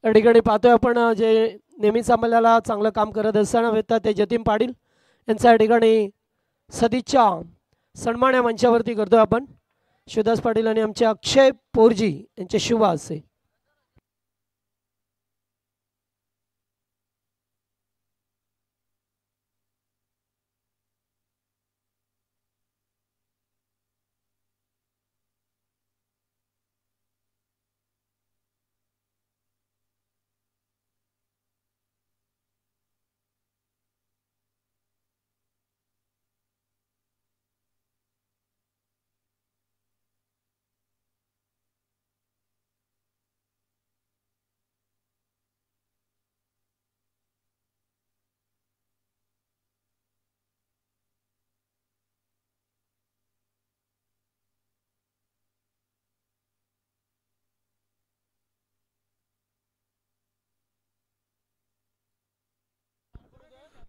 या ठिकाणी पाहतोय आपण जे नेहमीच आम्हाला चांगलं काम करत असताना वेता ते जतीन पाटील यांचा या ठिकाणी सदिच्छा सन्मान या मंचावरती करतोय आपण। शिवदास पाटील आणि आमचे अक्षय पोरजी यांचे शुभ हस्ते।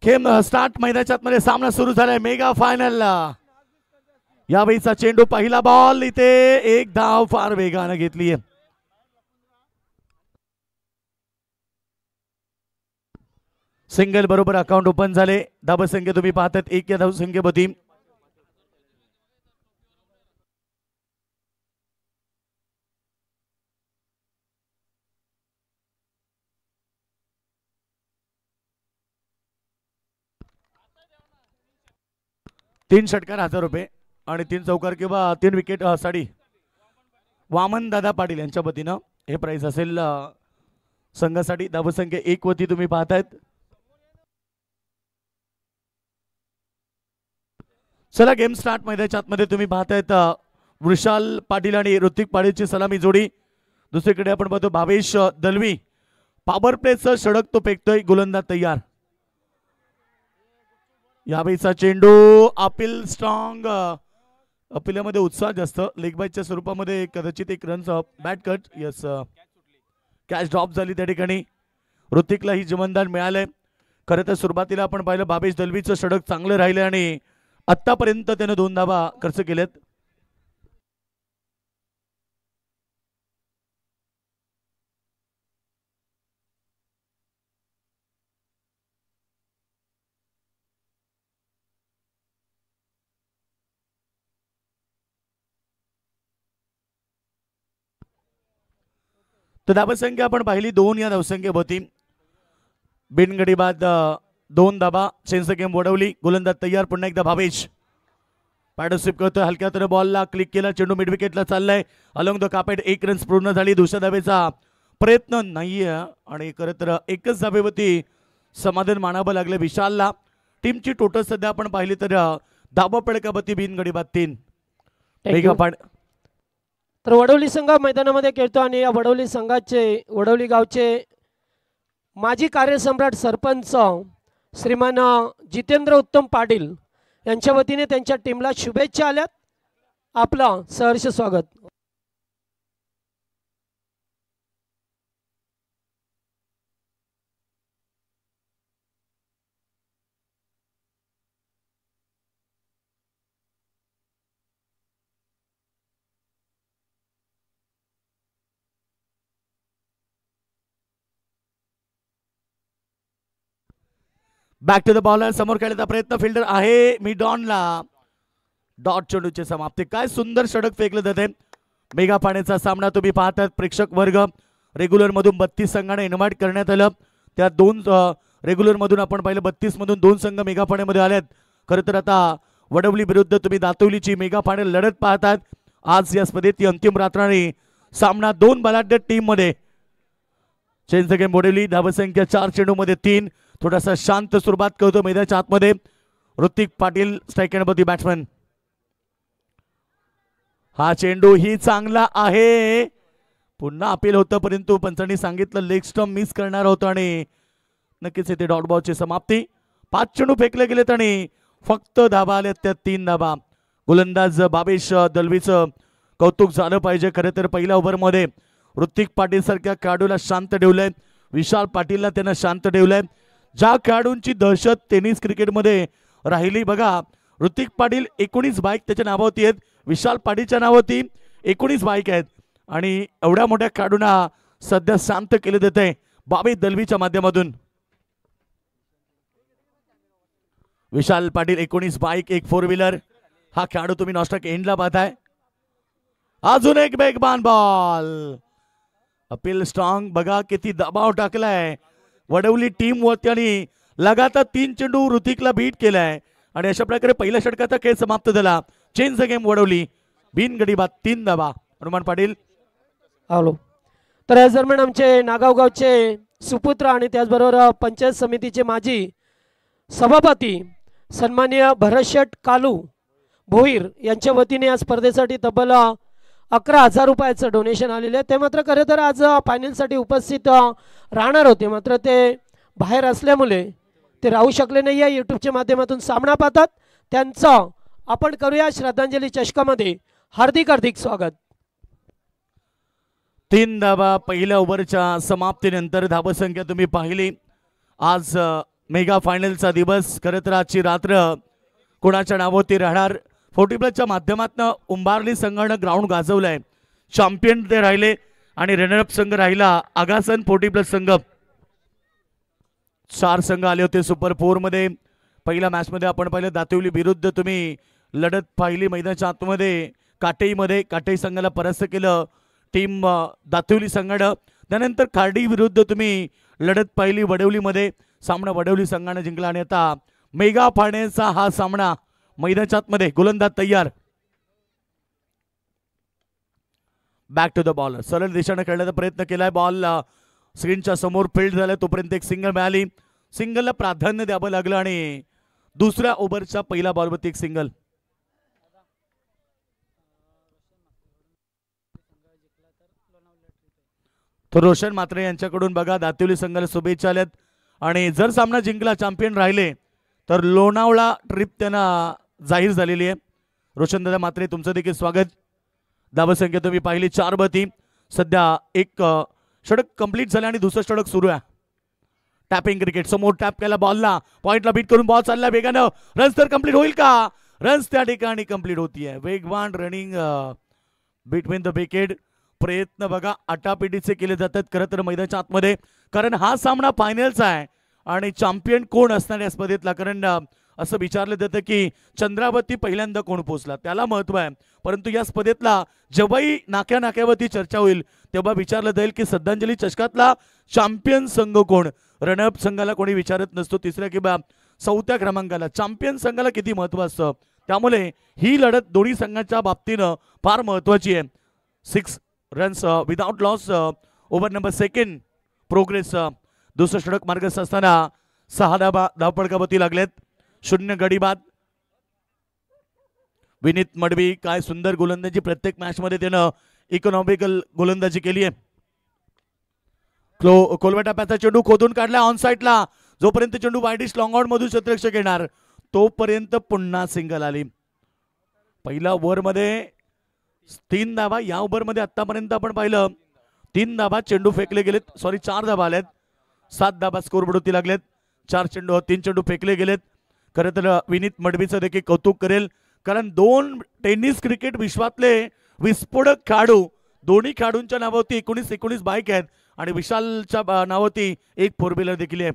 खेम स्टार्ट मैदानाच्या मध्ये सामना सुरू झालाय मेगा फायनल। यावेळीचा चेंडू पहिला बॉल इथे एक धाव फार वेगाने घेतली आहे। सिंगल बरोबर अकाउंट ओपन झाले। धावसंख्या तुम्ही पाहतात 1 या धावसंख्येमध्ये तीन षटकार 1000 रुपये आणि 3 चौकार किंवा 3 विकेट साठी वामन दादा पाटील यांच्या वतीनं हे प्राइस असेल संघासाठी। धावसंख्या 1 वरती तुम्ही पाहतायत। चला गेम स्टार्ट मैदानाच्या आतमध्ये तुम्ही पाहतायत वृषाल पाटील आणि ऋतिक पाटीलची सलामी जोडी। दुसरीकडे आपण पाहतो भावेश दलवी पॉवर प्लेचं षडक तो फेकतोय। गोलंदाज तयार। यावेळीचा चेंडू अपील स्ट्रॉंग अपिलामध्ये उत्साह जास्त लेग बायच्या स्वरूपामध्ये कदाचित एक run bat cut yes catch drop झाली त्या ठिकाणी। ऋतिकला ही जमनदार मिळालंय। खरं तर सुरुवातीला आपण पाहिलं भावेश दलवीचं षडक चांगलं राहिलं आणि आतापर्यंत त्याने 2 धावा खर्च केल्यात। तर धावसंख्या आपण पाहिली 2 या धावसंख्येभोवती बिनगडी बाद 2 धाबा। चेंजचं गेम वडवली। गोलंदाज तयार। पुन्हा एकदा भावेश पार्टनरशिप करतोय। हलक्या तर बॉलला क्लिक केला। चेंडू मिड विकेटला चाललाय अलॉंग द कापेट। 1 रन्स पूर्ण झाली। दुसऱ्या धावेचा प्रयत्न नाहीये आणि खरं तर एकच धावेवरती समाधान मानावं लागलं विशालला। टीमची टोटल सध्या आपण पाहिली तर धावा पडकावरती बिनगडी बाद 3 मेगा तर वडवली संघ मैदानामध्ये खेळतो आणि या वडवली संघाचे वडवली गावचे माजी कार्यसम्राट सरपंच श्रीमान जितेंद्र उत्तम पाटील यांच्या वतीने त्यांच्या टीमला शुभेच्छा आल्यात। आपलं सहर्ष स्वागत। Back to the bowler. समोर खेळण्याचा प्रयत्न फिल्डर आहे मिडॉनला। डॉट चेंडूची समाप्ती। काय सुंदर षटक फेकलं जाते। मेगा पाण्याचा सामना तुम्ही पाहतात। प्रेक्षक वर्ग रेग्युलर मधून 32 संघांना इन्व्हाइट करण्यात आलं। त्या 2 रेग्युलर मधून आपण पाहिलं 32 मधून 2 संघ मेगा पाण्यामध्ये आलेत। खरं तर आता वडवली विरुद्ध तुम्ही दातवलीची मेगा पाण्या लढत पाहतात। आज या स्पर्धेची अंतिम रात्र सामना 2 बलाढ्य टीम मध्ये। Change game Wadavali. धावसंख्या 4 चेंडूमध्ये 3। थोडासा शांत सुरुवात करतो मैदानाच्या आतमध्ये ऋतिक पाटील स्ट्राइक एंडवरती बॅट्समन। हा चेंडू ही चांगला आहे। पुन्हा अपील होतं परंतु पंचांनी सांगितलं लेग स्टंप मिस करणार होतं आणि नक्कीच इथे डॉट बॉलची समाप्ती। 5 चेंडू फेकले गेलेत आणि फक्त धाबा आल्यात त्या 3 धाबा। गोलंदाज भावेश दलवीचं कौतुक झालं पाहिजे। खरं तर पहिल्या ओव्हरमध्ये ऋतिक पाटील सारख्या खेळाडूला शांत ठेवलंय। विशाल पाटीलला त्यानं शांत ठेवलंय। ज्या खेळाडूंची दहशत टेनिस क्रिकेटमध्ये राहिली बघा। ऋतिक पाटील 19 बाईक त्याच्या नावावरती आहेत। विशाल पाटीलच्या नावावरती 19 बाईक आहेत आणि एवढ्या मोठ्या खेळाडूंना सध्या शांत केले जाते बाबी दलवीच्या माध्यमातून. विशाल पाटील 19 बाईक 1 4 व्हीलर हा खेळाडू तुम्ही नॉस्टॉक एंडला पाहताय. अजून एक बेगबान बॉल. अपील स्ट्रॉंग बघा किती दबाव टाकलाय वडवली टीम वरती आणि लगातार 3 चेंडू ऋतिकला बीट केलाय आणि अशा प्रकारे पहिल्या षटकाचा खेळ समाप्त झाला. चेंज द गेम वडवली बिनगडी बाद 3 धावा. हनुमान पाटील आलो. तर या दरम्यान आमचे नागाव गावचे सुपुत्र आणि त्याचबरोबर पंचायत समितीचे माजी सभापती सन्माननीय भरतशेठ कालू भोईर यांच्या वतीने या स्पर्धेसाठी तब्बल 11,000 रुपयाचं डोनेशन आलेले आहे. ते मात्र खरं तर आज फायनलसाठी उपस्थित राहणार होते, मात्र ते बाहेर असल्यामुळे ते राहू शकले नाही. या यूट्यूबच्या माध्यमातून सामना पाहतात त्यांचं आपण करूया श्रद्धांजली चषकामध्ये हार्दिक हार्दिक स्वागत. 3 धावा पहिल्या ओव्हरच्या समाप्तीनंतर धावसंख्या तुम्ही पाहिली. आज मेगा फायनलचा दिवस. खरं तर आजची रात्र कोणाच्या नावावरती राहणार. 40+ माध्यमातून उंबारली संघानं ग्राउंड गाजवलंय. चॅम्पियन ते राहिले आणि रनरअप संघ राहिला आगासन 40+ संघ. 4 संघ आले होते सुपर 4 मध्ये. पहिल्या मॅच मध्ये आपण पाहिलं दातिवली विरुद्ध तुम्ही लढत पाहिली मैदानाच्या आतमध्ये काटेईमध्ये. काटेई संघाला परास्त केलं टीम दातिवली संघानं. त्यानंतर खार्डी विरुद्ध तुम्ही लढत पाहिली वडवलीमध्ये. सामना वडवली संघाने जिंकला आणि आता मेगा फायनलचा हा सामना मैदानाच्या आतमध्ये. गोलंदाज तयार. Back to the bowler. सरळ दिशेने खेळण्याचा प्रयत्न केलाय. बॉल स्क्रीनच्या समोर फील्ड झाला तोपर्यंत एक सिंगल मिळाली. सिंगलला प्राधान्य द्यावं लागलं आणि दुसऱ्या ओव्हरच्या पहिल्या बॉलवरती एक सिंगल. तर रोशन मात्रे यांच्याकडून बघा दातिवली संघाला शुभेच्छा आल्यात आणि जर सामना जिंकला चॅम्पियन राहिले तर लोणावळा ट्रिप त्यांना जाहीर झालेली आहे. रोशन दादा मात्रे तुमचं देखील स्वागत. धावसंख्या तुम्ही पाहिली 4-3. सध्या एक षटक कंप्लीट झालं आणि दुसरं षटक सुरू आहे. टॅपिंग क्रिकेट समोर टॅप केला बॉलला पॉइंटला बीट करून बॉल चालला वेगानं. रन्स तर कंप्लीट होईल का? रन्स त्या ठिकाणी कंप्लीट होतीये. वेगवान रनिंग बिटवीन द विकेट. प्रयत्न बघा आटापिटीचे केले जातात खरं तर मैदानाच्या आतमध्ये, कारण हा सामना फायनलचा आहे आणि चॅम्पियन कोण असणार या स्पर्धेतला. कारण असं विचारलं जातं की चंद्रावरती पहिल्यांदा कोण पोहोचला त्याला महत्व आहे, परंतु या स्पर्धेतला जेव्हाही नाक्यावरती चर्चा होईल तेव्हा विचारलं जाईल की श्रद्धांजली चषकातला चॅम्पियन संघ कोण. रनअप संघाला कोणी विचारत नसतो. 3ऱ्या किंवा 4थ्या क्रमांकाला चॅम्पियन संघाला किती महत्व असतं. त्यामुळे ही लढत दोन्ही संघाच्या बाबतीनं फार महत्वाची आहे. 6 runs without loss over number 2 progress. दुसरं षटक मार्गस्थ असताना 6 धावपडकावरती लागलेत. 0 गडी बाद. विनीत मडवी काय सुंदर गोलंदाजी. प्रत्येक मॅच मध्ये त्यानं इकॉनॉमिकल गोलंदाजी केली आहे. कोलवाटा पॅचा चेंडू खोदून काढला ऑन साईडला. जोपर्यंत चेंडू वाईडिश लॉंग आउट मधून क्षेत्ररक्षक येणार तोपर्यंत पुन्हा सिंगल आली. पहिल्या ओव्हर मध्ये 3 धावा. या ओव्हर मध्ये आतापर्यंत आपण पाहिलं 3 धावा चेंडू फेकले गेलेत. सॉरी 4 धावा आल्यात. 7 धावा स्कोरबोर्ड होती लागलेत. 3 चेंडू फेकले गेलेत. खरं तर विनीत मडवीचं देखील कौतुक करेल, कारण 2 टेनिस क्रिकेट विश्वातले विस्फोटक खेळाडू दोन्ही खेळाडूंच्या नावावरती 19 बाईक आहेत आणि विशालच्या नावावरती एक 4 व्हीलर देखील आहे.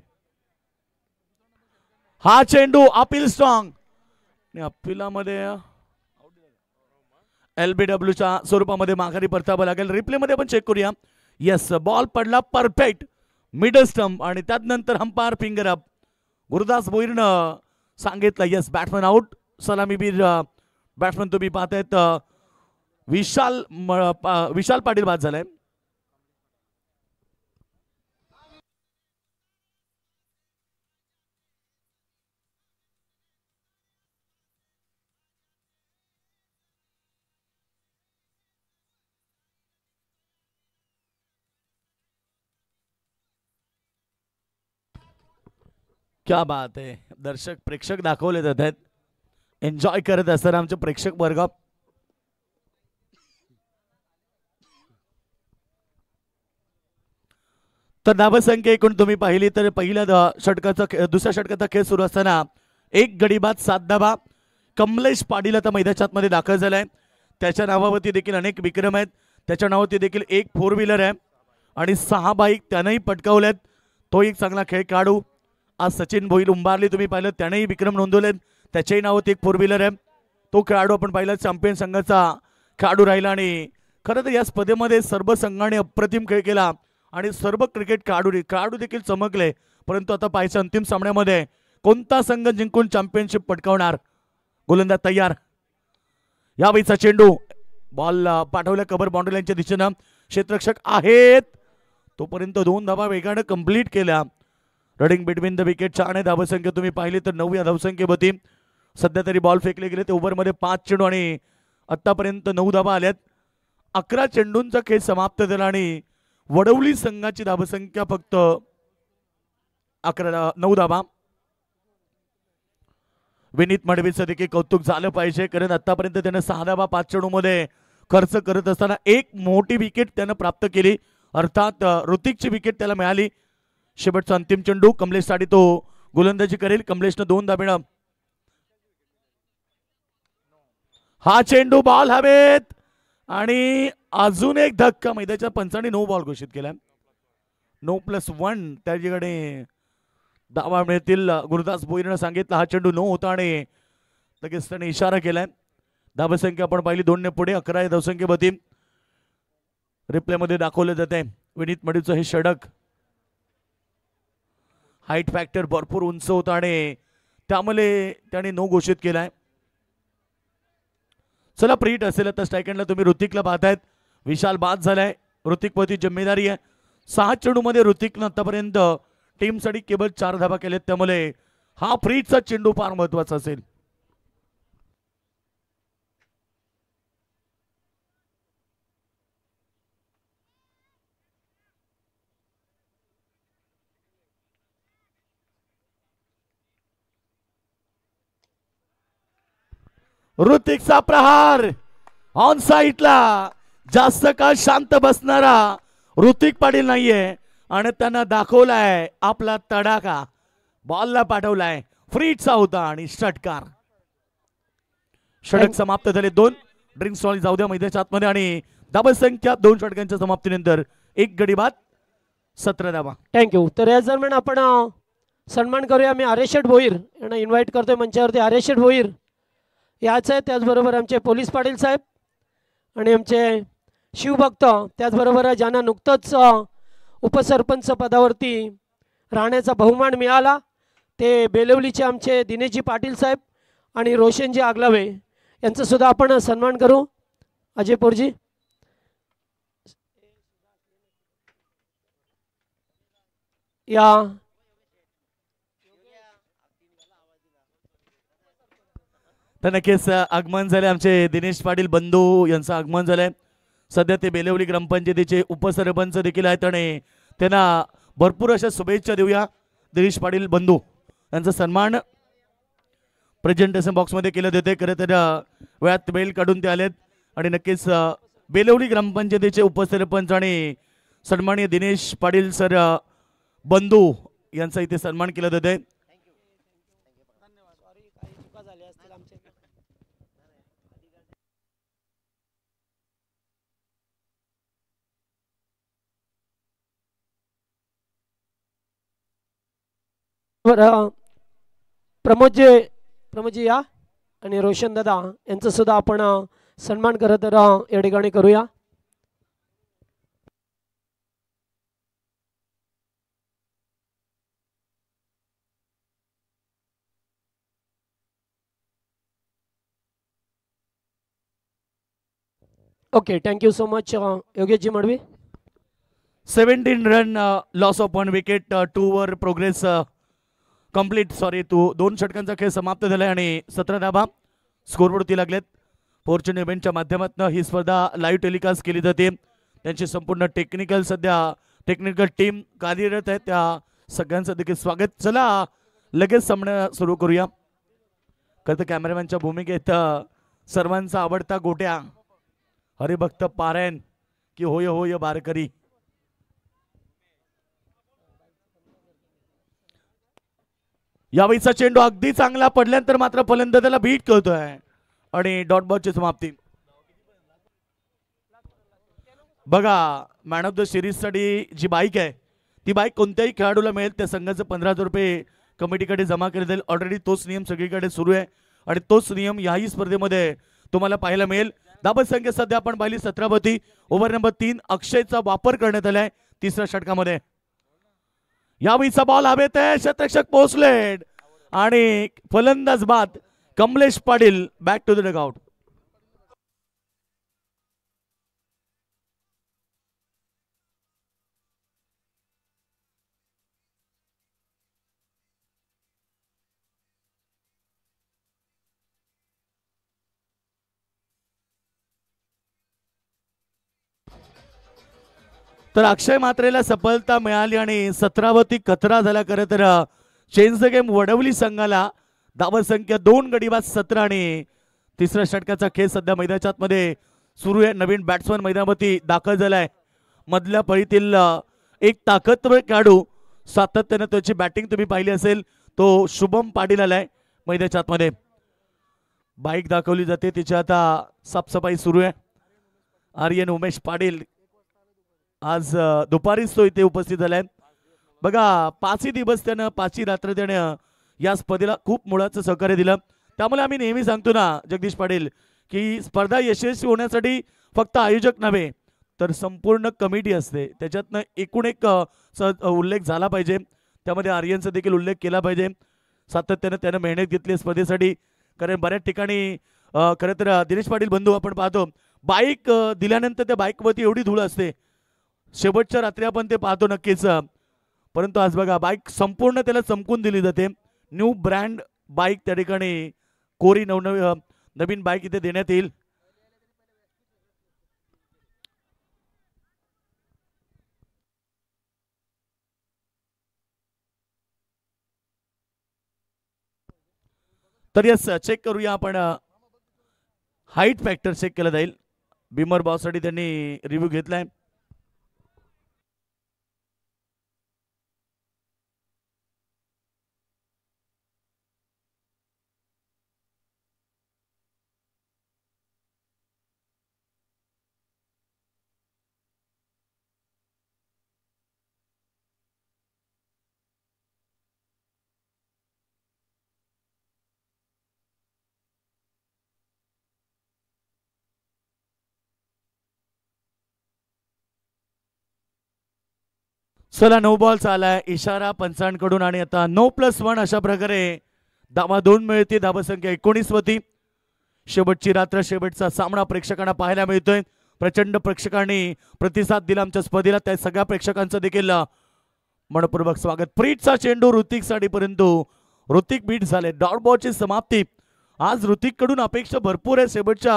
हा चेंडू अपील स्ट्रॉंग. अपिलामध्ये LBWच्या स्वरूपामध्ये माघारी परतावं लागेल. रिप्ले मध्ये आपण चेक करूया. येस बॉल पडला परफेक्ट मिडल स्टंप आणि त्यानंतर अंपायर फिंगर अप. गुरुदास भोईरनं सांगितलं येस बॅट्समन आउट. सलामीवीर बॅट्समन तुम्ही पाहतायत विशाल पाटील बाद झालाय. क्या बात आहे. दर्शक प्रेक्षक दाखवले जात आहेत. एन्जॉय करत असतात आमचे प्रेक्षक वर्ग. तर धावसंख्या एकूण तुम्ही पाहिली तर पहिल्या षटकाचा दुसऱ्या षटकाचा खेळ सुरू असताना 1 गडी बाद 7 धावा. कमलेश पाटील आता मैदानाच्या आतमध्ये दाखल झालाय. त्याच्या नावावरती देखील अनेक विक्रम आहेत. त्याच्या नावावरती देखील एक 4 व्हीलर आहे. आणि 6 बाईक त्यानंही पटकावल्यात. तो एक चांगला खेळ खेळाडू. आज सचिन भोईर उंबारली तुम्ही पाहिलं, त्यानेही विक्रम नोंदवलेत. त्याच्याही नावात एक 4 व्हीलर आहे. तो खेळाडू आपण पाहिला चॅम्पियन संघाचा खेळाडू राहिला. आणि खरं तर या स्पर्धेमध्ये सर्व संघाने अप्रतिम खेळ केला आणि सर्व क्रिकेट खेळाडू देखील चमकले. परंतु आता पाहायचं अंतिम सामन्यामध्ये कोणता संघ जिंकून चॅम्पियनशिप पटकावणार. गोलंदाज तयार. यावेळीचा चेंडू बॉल पाठवल्या कव्हर बाउंड्री लाईनच्या दिशेनं. क्षेत्ररक्षक आहेत तोपर्यंत 2 धावा वेगाने कंप्लीट केल्या. रनिंग बिटवीन द विकेट 4 धावसंख्या तुम्ही पाहिली तर 9 या धावसंख्येवरती सध्या तरी बॉल फेकले गेले. ते ओव्हरमध्ये 5 चेंडू आणि आतापर्यंत 9 धावा आल्यात. 11 चेंडूंचा खेळ समाप्त झाला आणि वडवली संघाची धावसंख्या फक्त 9 धावा. विनीत मडवीचं देखील कौतुक झालं पाहिजे कारण आतापर्यंत त्यानं 6 धावा 5 चेंडूमध्ये खर्च करत असताना एक मोठी विकेट त्यानं प्राप्त केली. अर्थात ऋतिकची विकेट त्याला मिळाली. शेवटचा अंतिम चेंडू कमलेशसाठी तो गोलंदाजी करेल. कमलेशनं 2 धाब्यानं हा चेंडू बॉल हवेत आणि अजून एक धक्का. मैदानाच्या पंचांनी नो बॉल घोषित केला. 9+1 त्याच्याकडे धावा मिळतील. गुरुदास भोईरनं सांगितलं हा चेंडू नो होता आणि लगेच त्याने इशारा केलाय. धावसंख्या आपण पाहिली 2 ने पुढे. 11 या धावसंख्येवरती रिप्ले मध्ये दाखवलं जात आहे. विनीत मडीचं हे षटक. हाईट फॅक्टर भरपूर उंच होता आणि त्यामुळे त्याने नो घोषित केलाय. चला प्रीट असेल तर स्ट्राईक एंडला तुम्ही ऋतिकला पाहतायत. विशाल बाद झालाय. ऋतिकवरती जिम्मेदारी आहे. 6 चेंडूमध्ये ऋतिकनं आतापर्यंत टीमसाठी केवळ 4 धावा केलेत. त्यामुळे हा फ्रीटचा चेंडू फार महत्वाचा असेल. ऋतिकचा प्रहार ऑन साईडला. जास्त काळ शांत बसणारा ऋतिक पाटील नाहीये आणि त्यांना दाखवलाय आपला तडाखा. बॉलला पाठवलाय. फ्रीटचा होता आणि षटकार. षटक समाप्त झाले. 2 ड्रिंक्स स्टॉल जाऊ द्या मैदानाच्या आतमध्ये आणि धावसंख्या 2 षटकांच्या समाप्तीनंतर 1 गडी बाद 17 धावा. थँक्यू. तर या दरम्यान आपण सन्मान करूया. मी आरेशेठ भोईर यांना इन्व्हाइट करतोय मंचावरती. आरेशेठ भोईर याच आहे. त्याचबरोबर आमचे पोलीस पाटील साहेब आणि आमचे शिवभक्त, त्याचबरोबर ज्यांना नुकतंच उपसरपंच पदावरती राहण्याचा बहुमान मिळाला ते बेलवलीचे आमचे दिनेशजी पाटील साहेब आणि रोशनजी आगलावे यांचा सुद्धा आपण सन्मान करू. अजय पोरजी. या तर नक्कीच आगमन झाले आमचे दिनेश पाटील बंधू यांचं आगमन झालंय. सध्या ते बेलवली ग्रामपंचायतीचे उपसरपंच देखील आहेत आणि त्यांना भरपूर अशा शुभेच्छा देऊया. दिनेश पाटील बंधू यांचा सन्मान प्रेझेंटेशन बॉक्समध्ये केलं जाते. खरं तर वेळात वेळ काढून ते आलेत आणि नक्कीच बेलवली ग्रामपंचायतीचे उपसरपंच आणि सन्माननीय दिनेश पाटील सर बंधू यांचा इथे सन्मान केला जाते. प्रमोदजी या आणि रोशन दादा यांचं सुद्धा आपण सन्मान करत या ठिकाणी करूया. Okay, thank you so much Yogeshji Madavi. 17 run loss of 1 wicket 2 वर प्रोग्रेस कंप्लीट. सॉरी 2 षटकांचा खेळ समाप्त झालाय आणि 17 धावा स्कोरवरती लागलेत. फॉर्च्यून इव्हेंटच्या माध्यमातून ही स्पर्धा लाईव्ह टेलिकास्ट केली जाते. त्यांची संपूर्ण टेक्निकल टीम कार्यरत आहे. त्या सगळ्यांचं देखील स्वागत. चला लगेच सामना सुरू करूया. खरं तर कॅमेरामॅनच्या भूमिकेत सर्वांचा आवडता गोट्या हरिभक्त पारायण की होय होय बारकरी. यावेळीचा चेंडू अगदी चांगला पडल्यानंतर मात्र फलंदाजाला बीट करतोय आणि डॉट बॉलची समाप्ती. बघा मॅन ऑफ द सिरीज साठी जी बाईक आहे ती बाईक कोणत्याही खेळाडूला मिळेल त्या संघाचं 15,000 रुपये कमिटीकडे जमा केले जाईल. ऑलरेडी तोच नियम सगळीकडे सुरू आहे आणि तोच नियम याही स्पर्धेमध्ये तुम्हाला पाहायला मिळेल. धाबा संख्या सध्या आपण पाहिली 17 ओव्हर नंबर 3 अक्षयचा वापर करण्यात आलाय तिसऱ्या षटकामध्ये. यावेळीचा बॉल हवेत आहे शतरक्षक पोहोचले आणि फलंदाज बाद Kamlesh Patil back to the dugout. तर अक्षय मात्रेला सफलता मिळाली आणि 17 कचरा झाला. खरं तर चेंज द गेम वडवली संघाला धावा संख्या 2 गडी बाद 17 आणि तिसऱ्या षटकाचा खेळ सध्या मैदानाच्या मध्ये सुरू आहे. नवीन बॅट्समन मैदानावरती दाखल झालाय. मधल्या फळीतील एक ताकदवर खेळाडू सातत्यानं त्याची बॅटिंग तुम्ही पाहिली असेल तो शुभम पाटील आलाय मैदानाच्या मध्ये. बाईक दाखवली जाते तिची आता साफसफाई सुरू आहे. आर्यन उमेश पाटील आज दुपारीच तो इथे उपस्थित झालाय. बघा 5ही दिवस त्यानं 5ही रात्र त्यानं या स्पर्धेला खूप मुळाचं सहकार्य दिलं. त्यामुळे आम्ही नेहमी सांगतो ना जगदीश पाटील की स्पर्धा यशस्वी होण्यासाठी फक्त आयोजक नव्हे तर संपूर्ण कमिटी असते. त्याच्यातनं एकूण एक उल्लेख झाला पाहिजे. त्यामध्ये आर्यनचा देखील उल्लेख केला पाहिजे. सातत्यानं त्यानं मेहनत घेतली स्पर्धेसाठी. कारण बऱ्याच ठिकाणी खरं तर दिनेश पाटील बंधू आपण पाहतो बाईक दिल्यानंतर त्या बाईकवरती एवढी धूळ असते. शेवटच्या रात्री आपण ते पाहतो नक्कीच. परंतु आज बघा बाईक संपूर्ण त्याला चमकून दिली जाते. न्यू ब्रँड बाईक त्या ठिकाणी कोरी नवीन बाईक इथे देण्यात येईल. तर यस चेक करूया आपण. हाईट फॅक्टर चेक केला जाईल. बिमर बॉससाठी त्यांनी रिव्ह्यू घेतलाय. चला 9 बॉल आलाय इशारा पंचांकडून आणि आता 9+1 अशा प्रकारे धावा 2 मिळते. धावा संख्या 19 होती. शेवटची रात्र शेवटचा सामना प्रेक्षकांना पाहायला मिळतोय. प्रचंड प्रेक्षकांनी प्रतिसाद दिला आमच्या स्पर्धेला. त्या सगळ्या प्रेक्षकांचं देखील मनपूर्वक स्वागत. प्रीतचा चेंडू ऋतिक साठी परंतु ऋतिक बीट झाले. डॉट बॉलची समाप्ती. आज ऋतिक कडून अपेक्षा भरपूर आहे शेवटच्या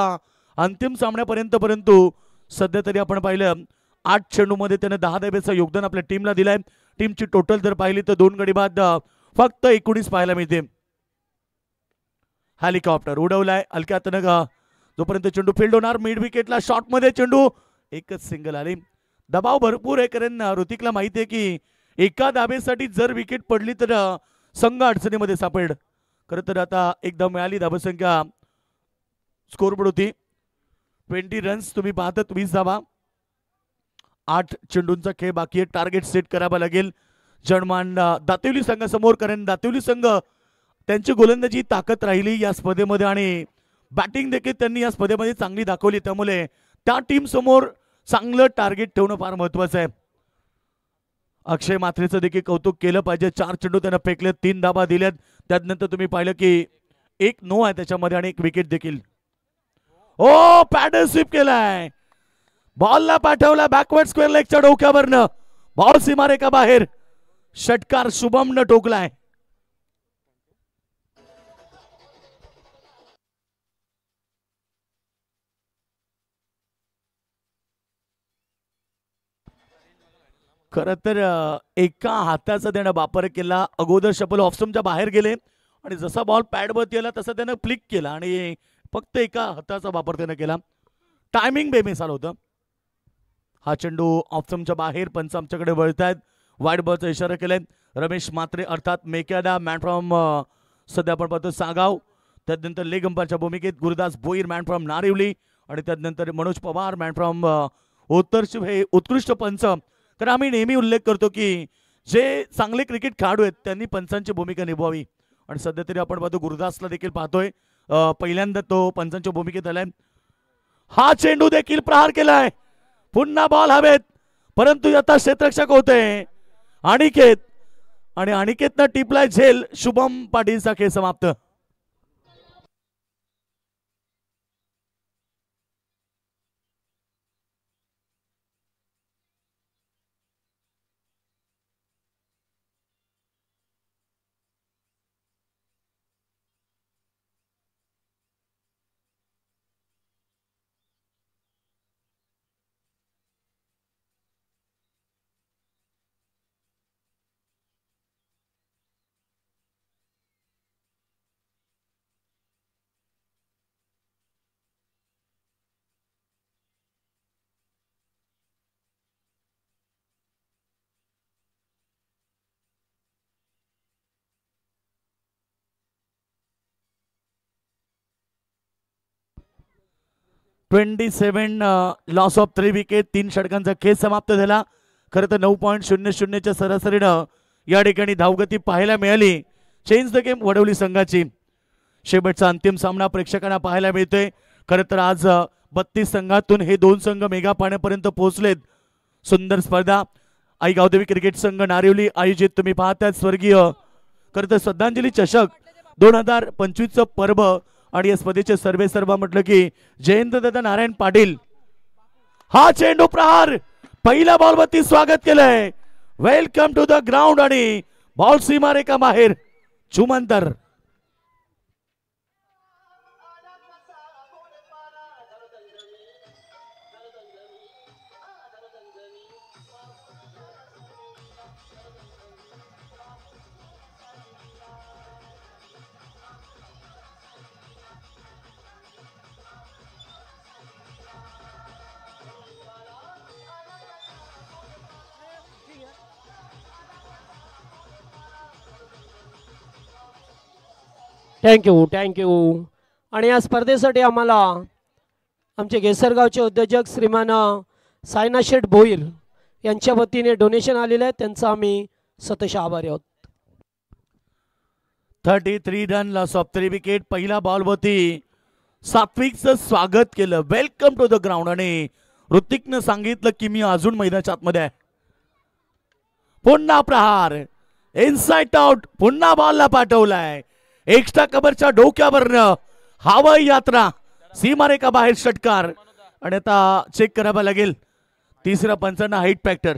अंतिम सामन्यापर्यंत. परंतु सध्या तरी आपण पाहिलं 8 चेंडूमध्ये त्याने 10 धाब्याचं योगदान आपल्या टीमला दिलंय. टीमची टोटल जर पाहिली तर 2 गडी बाद फक्त 19 पाहायला मिळते. हेलिकॉप्टर उडवलाय हलक्यातनं जोपर्यंत चेंडू फील्ड होणार. मिड विकेटला शॉट मध्ये चेंडू एकच सिंगल आली. दबाव भरपूर आहे कारण ऋतिकला माहिती आहे की एका धाब्यासाठी जर विकेट पडली तर संघ अडचणीमध्ये सापडेल. खरं तर आता एकदा मिळाली धावसंख्या. स्कोरबोर्ड होती 20 रन्स. तुम्ही पाहतात 20 धावा. 8 चेंडूंचा खेळ बाकी आहे. टार्गेट सेट करावा लागेल जनमान दातिवली संघासमोर. कारण दातिवली संघ त्यांची गोलंदाजी ताकद राहिली या स्पर्धेमध्ये आणि बॅटिंग देखील त्यांनी या स्पर्धेमध्ये चांगली दाखवली. त्यामुळे त्या टीम समोर चांगलं टार्गेट ठेवणं फार महत्वाचं आहे. अक्षय मात्रेचं देखील कौतुक केलं पाहिजे. 4 चेंडू त्यांना फेकले 3 धाबा दिल्यात. त्यानंतर तुम्ही पाहिलं की 1 नो आहे त्याच्यामध्ये आणि 1 विकेट देखील. ओ पॅडल स्वीप केलाय. बॉलला पाठवला बॅकवर्ड स्क्वेअर लेगच्या डोक्यावरनं. बॉल सीमारेखा बाहेर. षटकार शुभमनं टोकलाय. खरं तर एका हाताचा त्यानं वापर केला. अगोदर शपल ऑफस्टमच्या बाहेर गेले आणि जसा बॉल पॅडवरती आला तसा त्यानं फ्लिक केला आणि फक्त एका हाताचा वापर त्यानं केला. टायमिंग बेमिसाल होतं. हा चेंडू ऑफस्टमच्या बाहेर. पंच आमच्याकडे वळतायत. वाईड बॉलचा इशारा केलाय. रमेश मात्रे अर्थात मेक्यादा मॅन फ्रॉम सध्या आपण पाहतो सागाव. त्यानंतर लेग अंपायरच्या भूमिकेत गुरुदास भोईर मॅन फ्रॉम नारिवली आणि त्यानंतर मनोज पवार मॅन फ्रॉम हे उत्कृष्ट पंच. तर आम्ही नेहमी उल्लेख करतो की जे चांगले क्रिकेट खेळाडू आहेत त्यांनी पंचांची भूमिका निभावी. आणि सध्या तरी आपण पाहतो गुरुदासला देखील पाहतोय पहिल्यांदा तो पंचांच्या भूमिकेत आलाय. हा चेंडू देखील प्रहार केलाय. पुन्हा बॉल हवेत, परंतु आता क्षेत्ररक्षक होते अनिकेत आणि अनिकेतनं टिपलाय झेल. शुभम पाटीलचा खेळ समाप्त. Loss of 3 wicket. 3 षटकांचा खेळ समाप्त झाला. खरं तर 9.00च्या सरासरीनं या ठिकाणी धावगती पाहायला मिळाली. चेंज द गेम वडवली संघाची. शेवटचा अंतिम सामना प्रेक्षकांना पाहायला मिळतोय. खरं तर आज 32 संघातून हे 2 संघ मेगा पाण्यापर्यंत पोहोचलेत. सुंदर स्पर्धा आई गावदेवी क्रिकेट संघ नारिवली आयोजित तुम्ही पाहतात स्वर्गीय खरं तर श्रद्धांजली चषक 2025चं पर्व. आणि या स्पर्धेचे सर्वे सर्व म्हटलं की जयंतदादा नारायण पाटील. हा चेंडू प्रहार पहिल्या बॉलवरती स्वागत केलंय. वेलकम टू द ग्राउंड आणि बॉल सीमारेखा बाहेर चुमंतर. थँक्यू. आणि या स्पर्धेसाठी आम्हाला आमचे घेसरगावचे उद्योजक श्रीमान सायना शेठ भोईर यांच्या वतीने डोनेशन आलेलं आहे. त्यांचा आम्ही सतश आभारी आहोत. 33 रन लॉस ऑफ 3 विकेट. पहिल्या बॉलवरती सात्विकचं स्वागत केलं. Welcome to the ground. आणि ऋतिकनं सांगितलं की मी अजून मैदानाच्या आतमध्ये आहे. पुन्हा प्रहार इनसाइड आउट. पुन्हा बॉलला पाठवलाय. एक्स्ट्रा कव्हरच्या डोक्यावरनं हवाई यात्रा सीमारेखा बाहेर षटकार. आणि आता चेक करावा लागेल तिसऱ्या पंचांना हाईट फॅक्टर.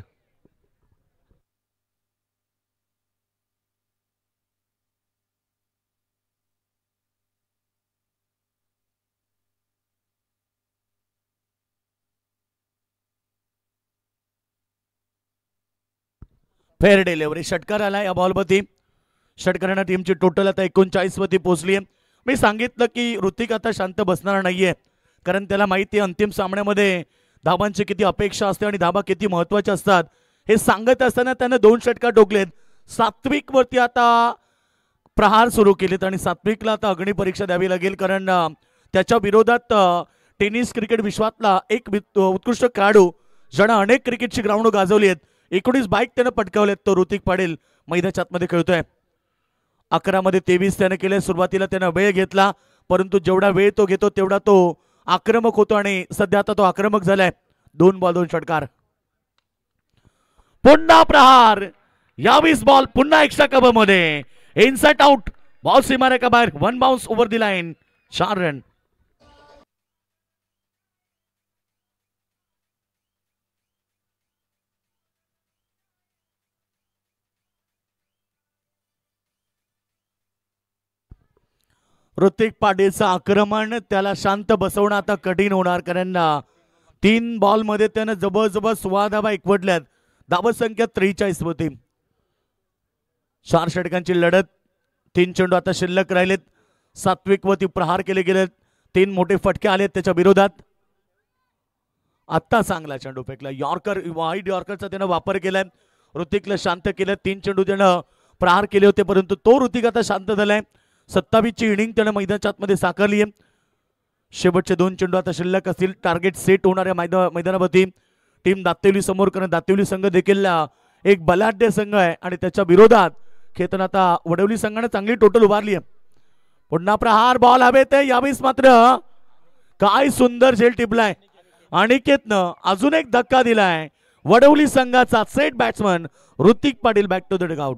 फेअर डिलिव्हरी षटकार आला या बॉलवरती. षटकारांना टीमची टोटल आता 39 वरती पोहोचली आहे. मी सांगितलं की ऋतिक आता शांत बसणार नाहीये कारण त्याला माहिती आहे अंतिम सामन्यामध्ये धाबांची किती अपेक्षा असते आणि धाबा किती महत्वाच्या असतात. हे सांगत असताना त्यानं 2 षटकार ठोकलेत. सात्विक वरती आता प्रहार सुरू केलेत आणि सात्विकला आता अग्नी परीक्षा द्यावी लागेल कारण त्याच्या विरोधात टेनिस क्रिकेट विश्वातला एक उत्कृष्ट खेळाडू ज्यानं अनेक क्रिकेटची ग्राउंड गाजवली आहेत. 19 बाईक त्यानं पटकावलेत. तो ऋतिक पाटील मैदानाच्या आतमध्ये खेळतोय. 11 मध्ये 23 त्याने केले. सुरुवातीला त्यानं वेळ घेतला परंतु जेवढा वेळ तो घेतो तेवढा तो आक्रमक होतो आणि सध्या आता तो आक्रमक झालाय. 2 बॉल 2 षटकार. पुन्हा प्रहार. 22 बॉल पुन्हा एक्स्ट्रा कव्हर मध्ये इनसाइड आउट. बॉल सीमारेखा बाहेर. 1 bounce over the line. 4 run. Hrithik पाटीलचं आक्रमण त्याला शांत बसवणं आता कठीण होणार कारण 3 बॉल मध्ये त्यानं जबरदस्त 16 धावा एकवटल्यात. धावा संख्या 43 होती. 4 षटकांची लढत. 3 चेंडू आता शिल्लक राहिलेत. सात्विक वरती प्रहार केले गेलेत. 3 मोठे फटके आलेत त्याच्या विरोधात. आता चांगला चेंडू फेकला. यॉर्कर वाईड यॉर्करचा त्यानं वापर केलाय. ऋतिकला शांत केलं. 3 चेंडू त्यानं प्रहार केले होते परंतु तो ऋतिक आता शांत झालाय. 27 ची इनिंग त्यानं मैदानाच्या आतमध्ये साकारली आहे. शेवटचे 2 चेंडू आता शिल्लक असतील. टार्गेट सेट होणाऱ्या मैदानावरती टीम दातेवली समोर, कारण दातेवली संघ देखील एक बलाढ्य संघ आहे आणि त्याच्या विरोधात खेळताना आता वडवली संघाने चांगली टोटल उभारली आहे. पुन्हा प्रहार, बॉल हवेत आहे. यावेळेस मात्र काय सुंदर झेल टिपलाय अनिकेतनं, अजून एक धक्का दिलाय. वडवली संघाचा set batsman Hrithik Patil back to the dugout.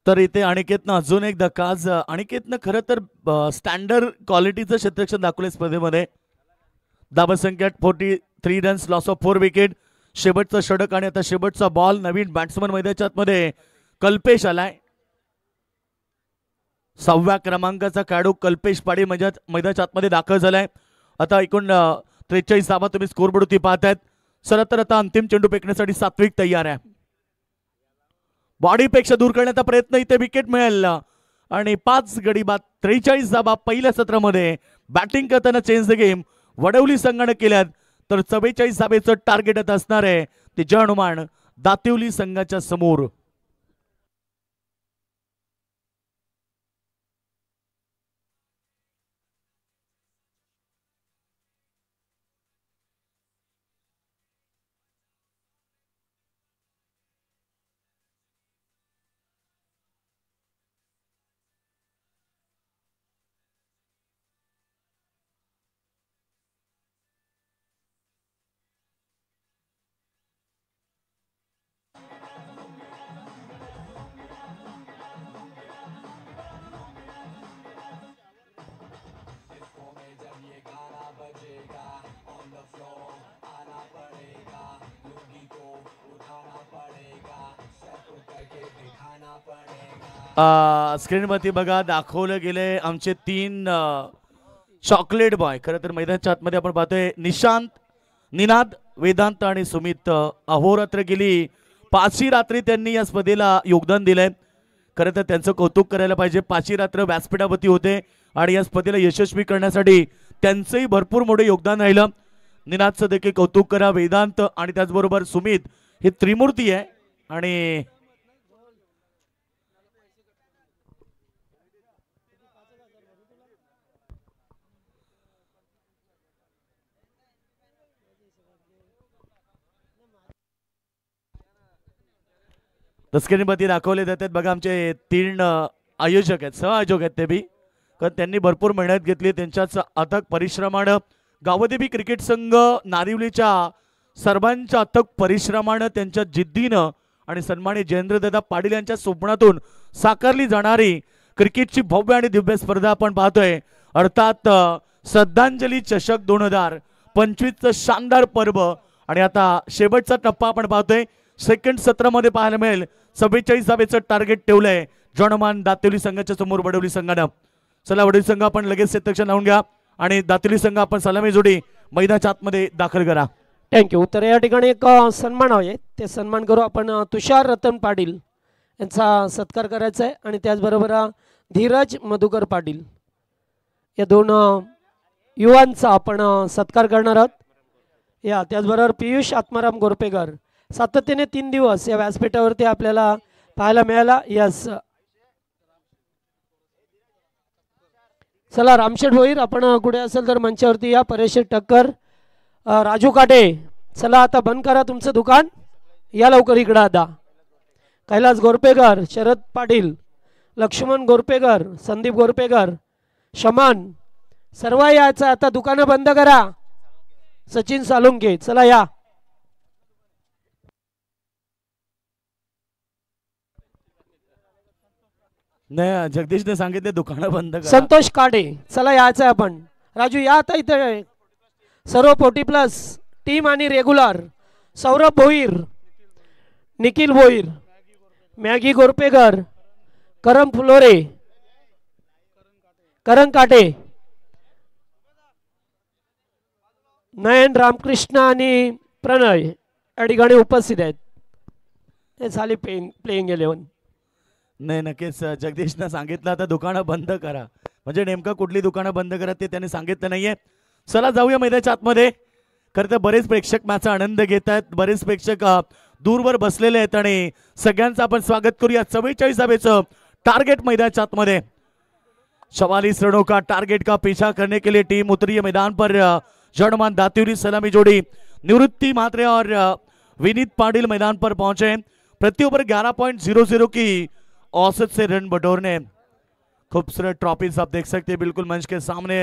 तर इथे अनिकेतनं अजून एक धक्का. आज अनिकेतनं खरं तर स्टँडर्ड क्वालिटीचं क्षेत्ररक्षण दाखवले स्पर्धेमध्ये. धावसंख्या 43 रन्स, लॉस ऑफ 4 विकेट. शेवटचा षटक आणि आता शेवटचा बॉल. नवीन बॅट्समन मैदानाच्या आतमध्ये कल्पेश आलाय. 6व्या क्रमांकाचा खेळाडू कल्पेश पाडी मैदानाच्या आतमध्ये दाखल झालाय. आता एकूण 43 धावा तुम्ही स्कोरबोर्डवरती पाहतायत. चला तर आता अंतिम चेंडू फेकण्यासाठी सात्विक तयार आहे. बॉडीपेक्षा दूर करण्याचा प्रयत्न, इथे विकेट मिळेल आणि 5 गडी बाद 43 धावा पहिल्या सत्रामध्ये बॅटिंग करताना चेंज द गेम वडवली संघाने केल्यात. तर 44 धावेचं टार्गेट आता असणार आहे ते जय हनुमान दातिवली संघाच्या समोर. स्क्रीनवरती बघा दाखवले गेले आमचे 3 चॉकलेट बॉय. खरं तर मैदानाच्या आतमध्ये आपण पाहतोय निशांत, निनाद, वेदांत आणि सुमित अहोरात्र गेली 5ही रात्री त्यांनी या स्पर्धेला योगदान दिलंय. खरं तर त्यांचं कौतुक करायला पाहिजे. 5ही रात्र व्यासपीठावरती होते आणि या स्पर्धेला यशस्वी करण्यासाठी त्यांचंही भरपूर मोठे योगदान राहिलं. निनादचं देखील कौतुक करा. वेदांत आणि त्याचबरोबर सुमित हे त्रिमूर्ती आहे आणि स्क्रीनवरती दाखवले जातात बघा आमचे 3 आयोजक आहेत, सहआयोजक आहेत ते बी. कारण त्यांनी भरपूर मेहनत घेतली. त्यांच्याच अथक परिश्रमानं गावदेवी क्रिकेट संघ नारिवलीच्या सर्वांच्या अथक परिश्रमानं, त्यांच्या जिद्दीनं आणि सन्मानित जयेंद्रदादा पाटील यांच्या स्वप्नातून साकारली जाणारी क्रिकेटची भव्य आणि दिव्य स्पर्धा आपण पाहतोय. अर्थात श्रद्धांजली चषक 2025चं शानदार पर्व. आणि आता शेवटचा टप्पा आपण पाहतोय. सेकंड सत्रामध्ये पाहायला मिळेल 44 धावेचं टार्गेट ठेवलंय जनमान दातेवली संघाच्या समोर वडवली संघानं. चला वडवली संघ आपण लगेच क्षेत्ररक्षण लावून घ्या आणि दातेवली संघ आपण सलामी जोडी मैदानाच्या आतमध्ये दाखल करा. थँक्यू. तर या ठिकाणी एक सन्मान आहे, ते सन्मान करू आपण. तुषार रतन पाटील यांचा सत्कार करायचा आहे आणि त्याचबरोबर धीरज मधुकर पाटील या 2 युवांचा आपण सत्कार करणार आहोत. या त्याचबरोबर पियुष आत्माराम गोरपेकर सातत्याने 3 दिवस या व्यासपीठावरती आपल्याला पाहायला मिळाला. यस, चला रामशेठ भोईर आपण कुठे असेल तर मंचावरती या. परेश टक्कर, राजू काटे, चला आता बंद करा तुमचं दुकान, या लवकर इकडं. आता कैलास गोरपेकर, शरद पाटील, लक्ष्मण गोरपेकर, संदीप गोरपेकर, शमान, सर्व यायचं. आता दुकानं बंद करा. सचिन सालुंके, चला या. नाही, जगदीशने सांगितले दुकानं बंद करा. संतोष काडे, चला यायचं आपण. राजू या आता इथे. सर्व 40+ टीम आणि रेग्युलर. सौरभ भोईर, निखिल भोईर, मॅगी गोरपेकर, करम फुलोरे, करण काटे, नयन रामकृष्ण आणि प्रणय या ठिकाणी उपस्थित आहेत. हे झाले प्लेइंग 11. नाही नक्कीच जगदीशनं सांगितलं आता दुकानं बंद करा, म्हणजे नेमकं कुठली दुकानं बंद करा ते त्यांनी सांगितलं नाहीये. चला जाऊया मैदानाच्या आतमध्ये. खरं तर बरेच प्रेक्षक माझा आनंद घेत आहेत, बरेच प्रेक्षक दूरवर बसलेले आहेत आणि सगळ्यांचं आपण स्वागत करूया 44वें टारगेट मैदानाच्या आतमध्ये. 44 रनों का टारगेट का पीछा करने के लिए टीम उतरी है मैदान पर. जड़मान दातिवरी सलामी जोड़ी निवृत्ति मात्रे और विनीत पाटिल मैदान पर पहुंचे. प्रति ओवर 11.00 की औसत से रन बटोरने. खूबसूरत ट्रॉफीज आप देख सकते हैं बिल्कुल मंच के सामने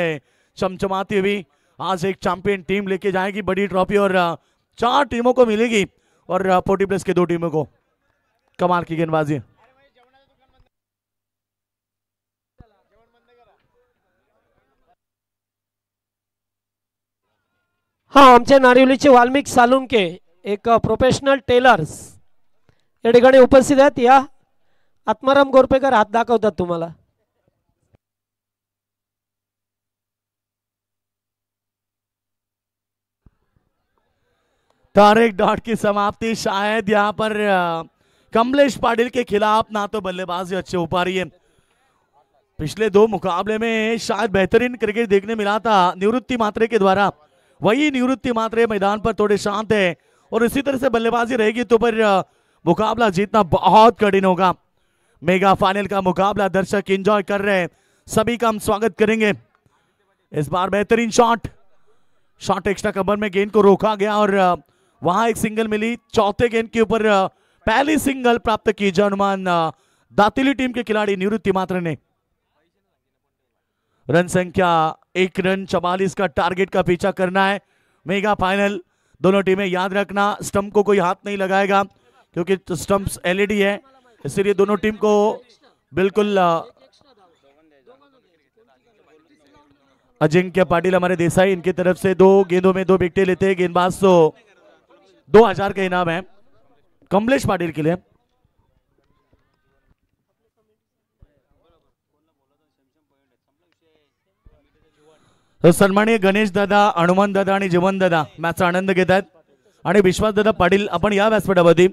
चमचमाती हुई. आज एक चैंपियन टीम लेके जाएगी बड़ी ट्रॉफी और 4 टीमों को मिलेगी और 40+ के 2 टीमों को. कमाल की गेंदबाजी. हा आमचे नारिवलीचे वाल्मिक सालुंके एक प्रोफेशनल टेलर्स या ठिकाणी उपस्थित आहेत. या आत्माराम गोरपेकर हात दाखवतात तुम्हाला. तारिक डॉट की समाप्ति. शायद यहाँ पर कमलेश पाटिल के खिलाफ ना तो बल्लेबाजी अच्छी हो पा रही है. पिछले 2 मुकाबले में शायद बेहतरीन क्रिकेट देखने मिला था निवृत्ति मात्रे के द्वारा. वही निवृत्ति मात्रे मैदान पर थोड़े शांत है और इसी तरह से बल्लेबाजी रहेगी तो पर मुकाबला जीतना बहुत कठिन होगा. मेगा फाइनल का मुकाबला दर्शक एंजॉय कर रहे हैं, सभी का हम स्वागत करेंगे. इस बार बेहतरीन शॉट एक्स्ट्रा कवर में गेंद को रोका गया और वहां एक सिंगल मिली. चौथे गेंद के ऊपर पहली सिंगल प्राप्त की जर्मन दातिली टीम के खिलाड़ी निवृत्ति मात्रे ने. रन संख्या 1 रन. 44 का टारगेट का पीछा करना है. मेगा फाइनल दोनों टीमें याद रखना स्टंप को कोई हाथ नहीं लगाएगा क्योंकि स्टंप्स एलईडी है, इसलिए दोनों टीम को बिल्कुल. अजिंक्य पाटिल हमारे देसाई इनकी तरफ से 2 गेंदों में 2 विकेट लेते हैं. गेंदबाज तो 2000 का इनाम है कमलेश पाटिल के लिए. तो सन्माननीय गणेश दादा, हनुमान दादा आणि जीवन दादा मॅचचा आनंद घेत आहेत आणि विश्वास दादा पाटील आपण या व्यासपीठावरती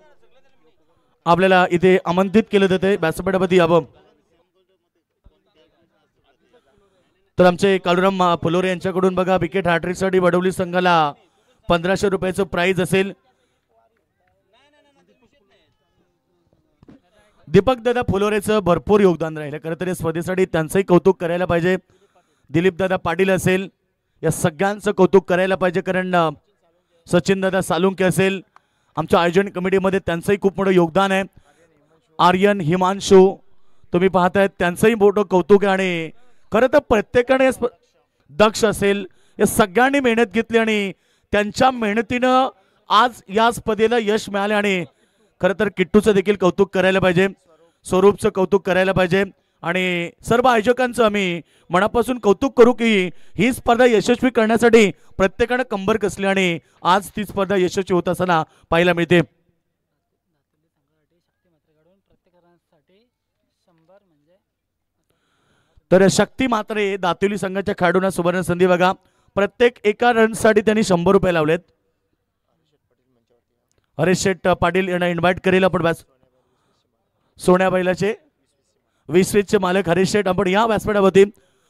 आपल्याला इथे आमंत्रित केले जाते. व्यासपीठावरती यावं. तर आमचे कालुराम फुलोरे यांच्याकडून बघा विकेट हॅट्रिक साठी वडवली संघाला 1500 रुपयाचं प्राइज असेल. दीपक दादा फुलोरेचं भरपूर योगदान राहिलं. खरं तर या स्पर्धेसाठी त्यांचंही कौतुक करायला पाहिजे. दिलीप दादा पाटील असेल या सगळ्यांचं कौतुक करायला पाहिजे कारण सचिन दादा सालुंके असेल आमच्या आयोजन कमिटीमध्ये त्यांचंही खूप मोठं योगदान आहे. आर्यन हिमांशू तुम्ही पाहताय त्यांचंही मोठं कौतुक आहे आणि खरं तर प्रत्येकाने दक्ष असेल या सगळ्यांनी मेहनत घेतली आणि त्यांच्या मेहनतीनं आज या स्पर्धेला यश मिळाले आणि खरं तर किट्टूचं देखील कौतुक करायला पाहिजे, स्वरूपचं कौतुक करायला पाहिजे आणि सर्व आयोजकांचं आम्ही मनापासून कौतुक करू की ही स्पर्धा यशस्वी करण्यासाठी प्रत्येकाने कंबर कसली आणि आज ती स्पर्धा यशस्वी होत असताना पाहायला मिळते. तर शक्ती मात्रे दातिवली संघाच्या खेळाडूंना सुवर्ण संधी बघा. प्रत्येक एका रनसाठी त्यांनी 100 रुपये लावलेत. हरीश शेठ पाटील यांना इन्व्हाइट करेल आपण. सोन्या बैलाचे 20 मालक हरीश शेठ आपण या व्यासपीठावरती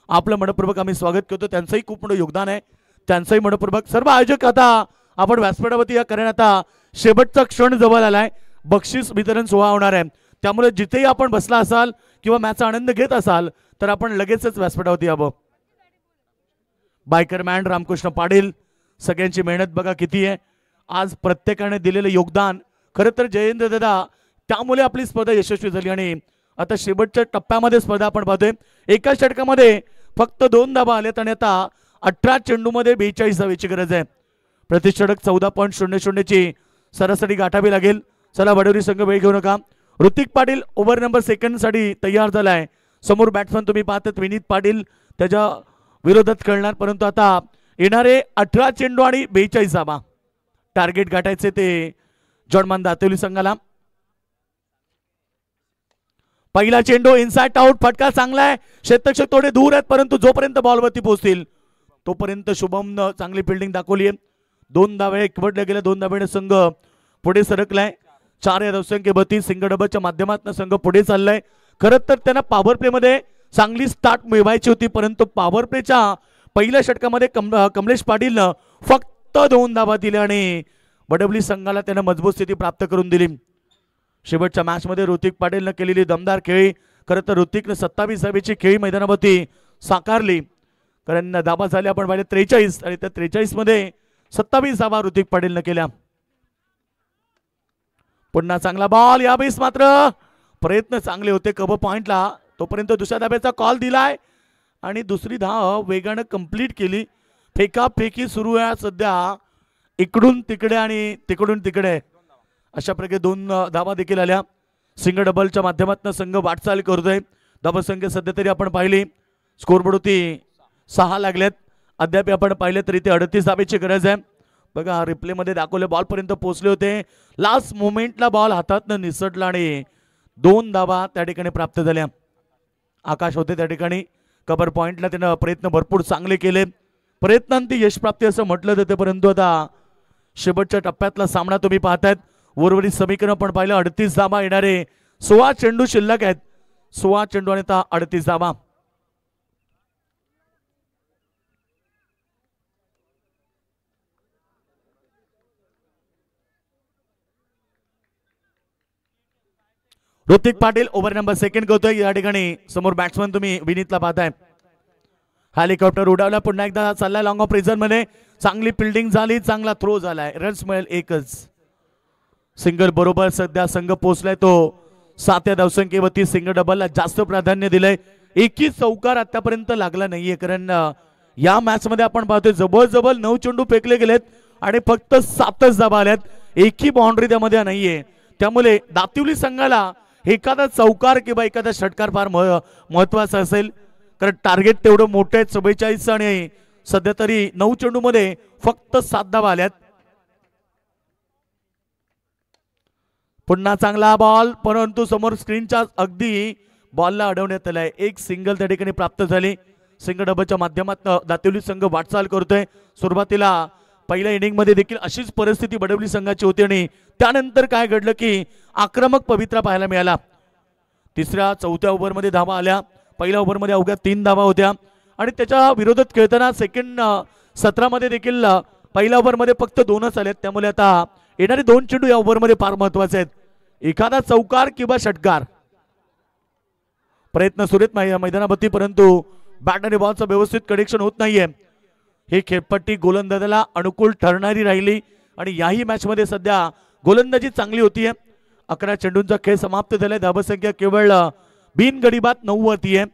आपलं मनपूर्वक आम्ही स्वागत करतो. त्यांचंही खूप मोठं योगदान आहे, त्यांचंही मनपूर्वक. सर्व आयोजक आता आपण व्यासपीठावरती या कारण आता शेवटचा क्षण जवळ आलाय. बक्षीस वितरण सोहळा होणार आहे त्यामुळे जिथेही आपण बसला असाल किंवा मॅचचा आनंद घेत असाल तर आपण लगेचच व्यासपीठावरती यावं. बायकरमॅन रामकृष्ण पाटील सगळ्यांची मेहनत बघा किती आहे. आज प्रत्येकाने दिलेलं योगदान खरं तर जयेंद्र दादा त्यामुळे आपली स्पर्धा यशस्वी झाली आणि आता शेवटच्या टप्प्यामध्ये स्पर्धा आपण पाहतोय. एका षटकामध्ये फक्त 2 धावा आल्यात आणि आता 18 चेंडूमध्ये 42 धावेची गरज आहे. प्रतिषटक 14.00 ची सरासरी गाठावी लागेल. चला वडोरी संघ वेळ घेऊ नका. ऋतिक पाटील ओव्हर नंबर 2 साठी तयार झालाय. समोर बॅट्समन तुम्ही पाहतात विनीत पाटील त्याच्या विरोधात खेळणार, परंतु आता येणारे 18 चेंडू आणि 42 धावा टार्गेट गाठायचे ते जॉर्डमान दातिवली संघाला. पहिला चेंडू इनसाइड आउट. फटका चांगला आहे. क्षेत्ररक्षक थोडे दूर आहेत परंतु जोपर्यंत बॉलवरती पोहोचतील तोपर्यंत शुभमनं चांगली फिल्डिंग दाखवली आहे. 2 धावे एकवटल्या गेल्या. 2 धावेने संघ पुढे सरकलाय. 4 या धावसंख्येवरती सिंगल डबलच्या माध्यमातून संघ पुढे चाललाय. खरं तर त्यांना पॉवर प्ले मध्ये चांगली स्टार्ट मिळवायची होती, परंतु पॉवर प्लेच्या पहिल्या षटकामध्ये कमलेश पाटीलनं फक्त 2 धावा दिल्या आणि बडवली संघाला त्यानं मजबूत स्थिती प्राप्त करून दिली. शेवटच्या मॅच मध्ये ऋतिक पाटीलनं केलेली दमदार खेळी, खरं तर ऋतिकनं 27 धावेची खेळी मैदानावरती साकारली. कारण धावा झाल्या आपण पाहिले 43 आणि त्या 43 मध्ये 27 धावा ऋतिक पाटीलनं केल्या. पुन्हा चांगला बॉल, यावेळेस मात्र प्रयत्न चांगले होते कव्हर पॉइंटला, तोपर्यंत दुसऱ्या धाब्याचा कॉल दिलाय आणि दुसरी धाव वेगानं कंप्लीट केली. फेकाफेकी सुरू आहे सध्या, इकडून तिकडे आणि तिकडून तिकडे, अशा प्रकारे 2 धावा देखील आल्या. सिंगल डबलच्या माध्यमातून संघ वाटचाल करतोय. धावसंख्या सध्या तरी आपण पाहिली स्कोरबोर्डवरती 6 लागलेत. अद्याप आपण पाहिले तरी ते 38 धावेची गरज आहे. बघा रिप्ले मध्ये दाखवले बॉल पर्यंत पोहोचले होते, लास्ट मोमेंटला बॉल हातातनं निसटला आणि 2 धावा त्या ठिकाणी प्राप्त झाल्या. आकाश होते त्या ठिकाणी, कव्हर पॉइंटला त्यानं प्रयत्न भरपूर चांगले केले, प्रयत्नांती यश प्राप्ती असं म्हटलं जाते. परंतु आता शेवटच्या टप्प्यातला सामना तुम्ही पाहतायत. उर्वरित समीकरण पण पाहिलं, 38 धावा येणारे 16 चेंडू शिल्लक आहेत. 16 चेंडू आणि 38 धावा. Hrithik Patil over number second करतोय. या ठिकाणी समोर बॅट्समन तुम्ही विनीतला पाहताय. हेलिकॉप्टर उडावला, पुन्हा एकदा चाललाय लॉंग ऑफ रिझन मध्ये. चांगली फिल्डिंग झाली, चांगला थ्रो झालाय, रन्स मिळेल एकच. सिंगल बरोबर सध्या संघ पोहोचलाय तो 7 या धावसंख्येवरती. सिंगल डबलला जास्त प्राधान्य दिलंय. एकही चौकार आतापर्यंत लागला नाहीये, कारण या मॅच मध्ये आपण पाहतोय जवळ 9 चेंडू फेकले गेलेत आणि फक्त 7च धावा आल्यात. एकही बाउंड्री त्यामध्ये नाहीये. त्यामुळे दातिवली संघाला एखादा चौकार किंवा एखादा षटकार फार महत्वाचा असेल, कारण टार्गेट तेवढं मोठं आहे 44 आणि सध्या तरी 9 चेंडू मध्ये फक्त 7 धावा आल्यात. पुन्हा चांगला बॉल, परंतु समोर स्क्रीनच्या अगदी बॉलला अडवण्यात आलाय. एक सिंगल त्या ठिकाणी प्राप्त झाली. सिंगल डबलच्या माध्यमातून दातिवली संघ वाटचाल करतोय. सुरुवातीला पहिल्या इनिंग मध्ये देखील अशीच परिस्थिती बडवली संघाची होती आणि त्यानंतर काय घडलं की आक्रमक पवित्रा पाहायला मिळाला. 3ऱ्या 4थ्या ओव्हरमध्ये धावा आल्या. पहिल्या ओव्हरमध्ये अवघ्या 3 धावा होत्या आणि त्याच्या विरोधात खेळताना सेकंड सत्रामध्ये देखील पहिल्या ओव्हरमध्ये फक्त 2च आलेत. त्यामुळे आता येणारे 2 चेंडू या ओव्हरमध्ये फार महत्वाचे आहेत. एखादा चौकार किंवा षटकार. प्रयत्न सुरेत मैदानावरती, परंतु बॅट आणि बॉलचं व्यवस्थित कनेक्शन होत नाहीये. ही खेळपट्टी गोलंदाजाला अनुकूल ठरणारी राहिली आणि याही मॅच मध्ये सध्या गोलंदाजी चांगली होतीये. 11 चेंडूंचा खेळ समाप्त झालाय. धावसंख्या केवळ बिनगडीबात 9 वरती आहे.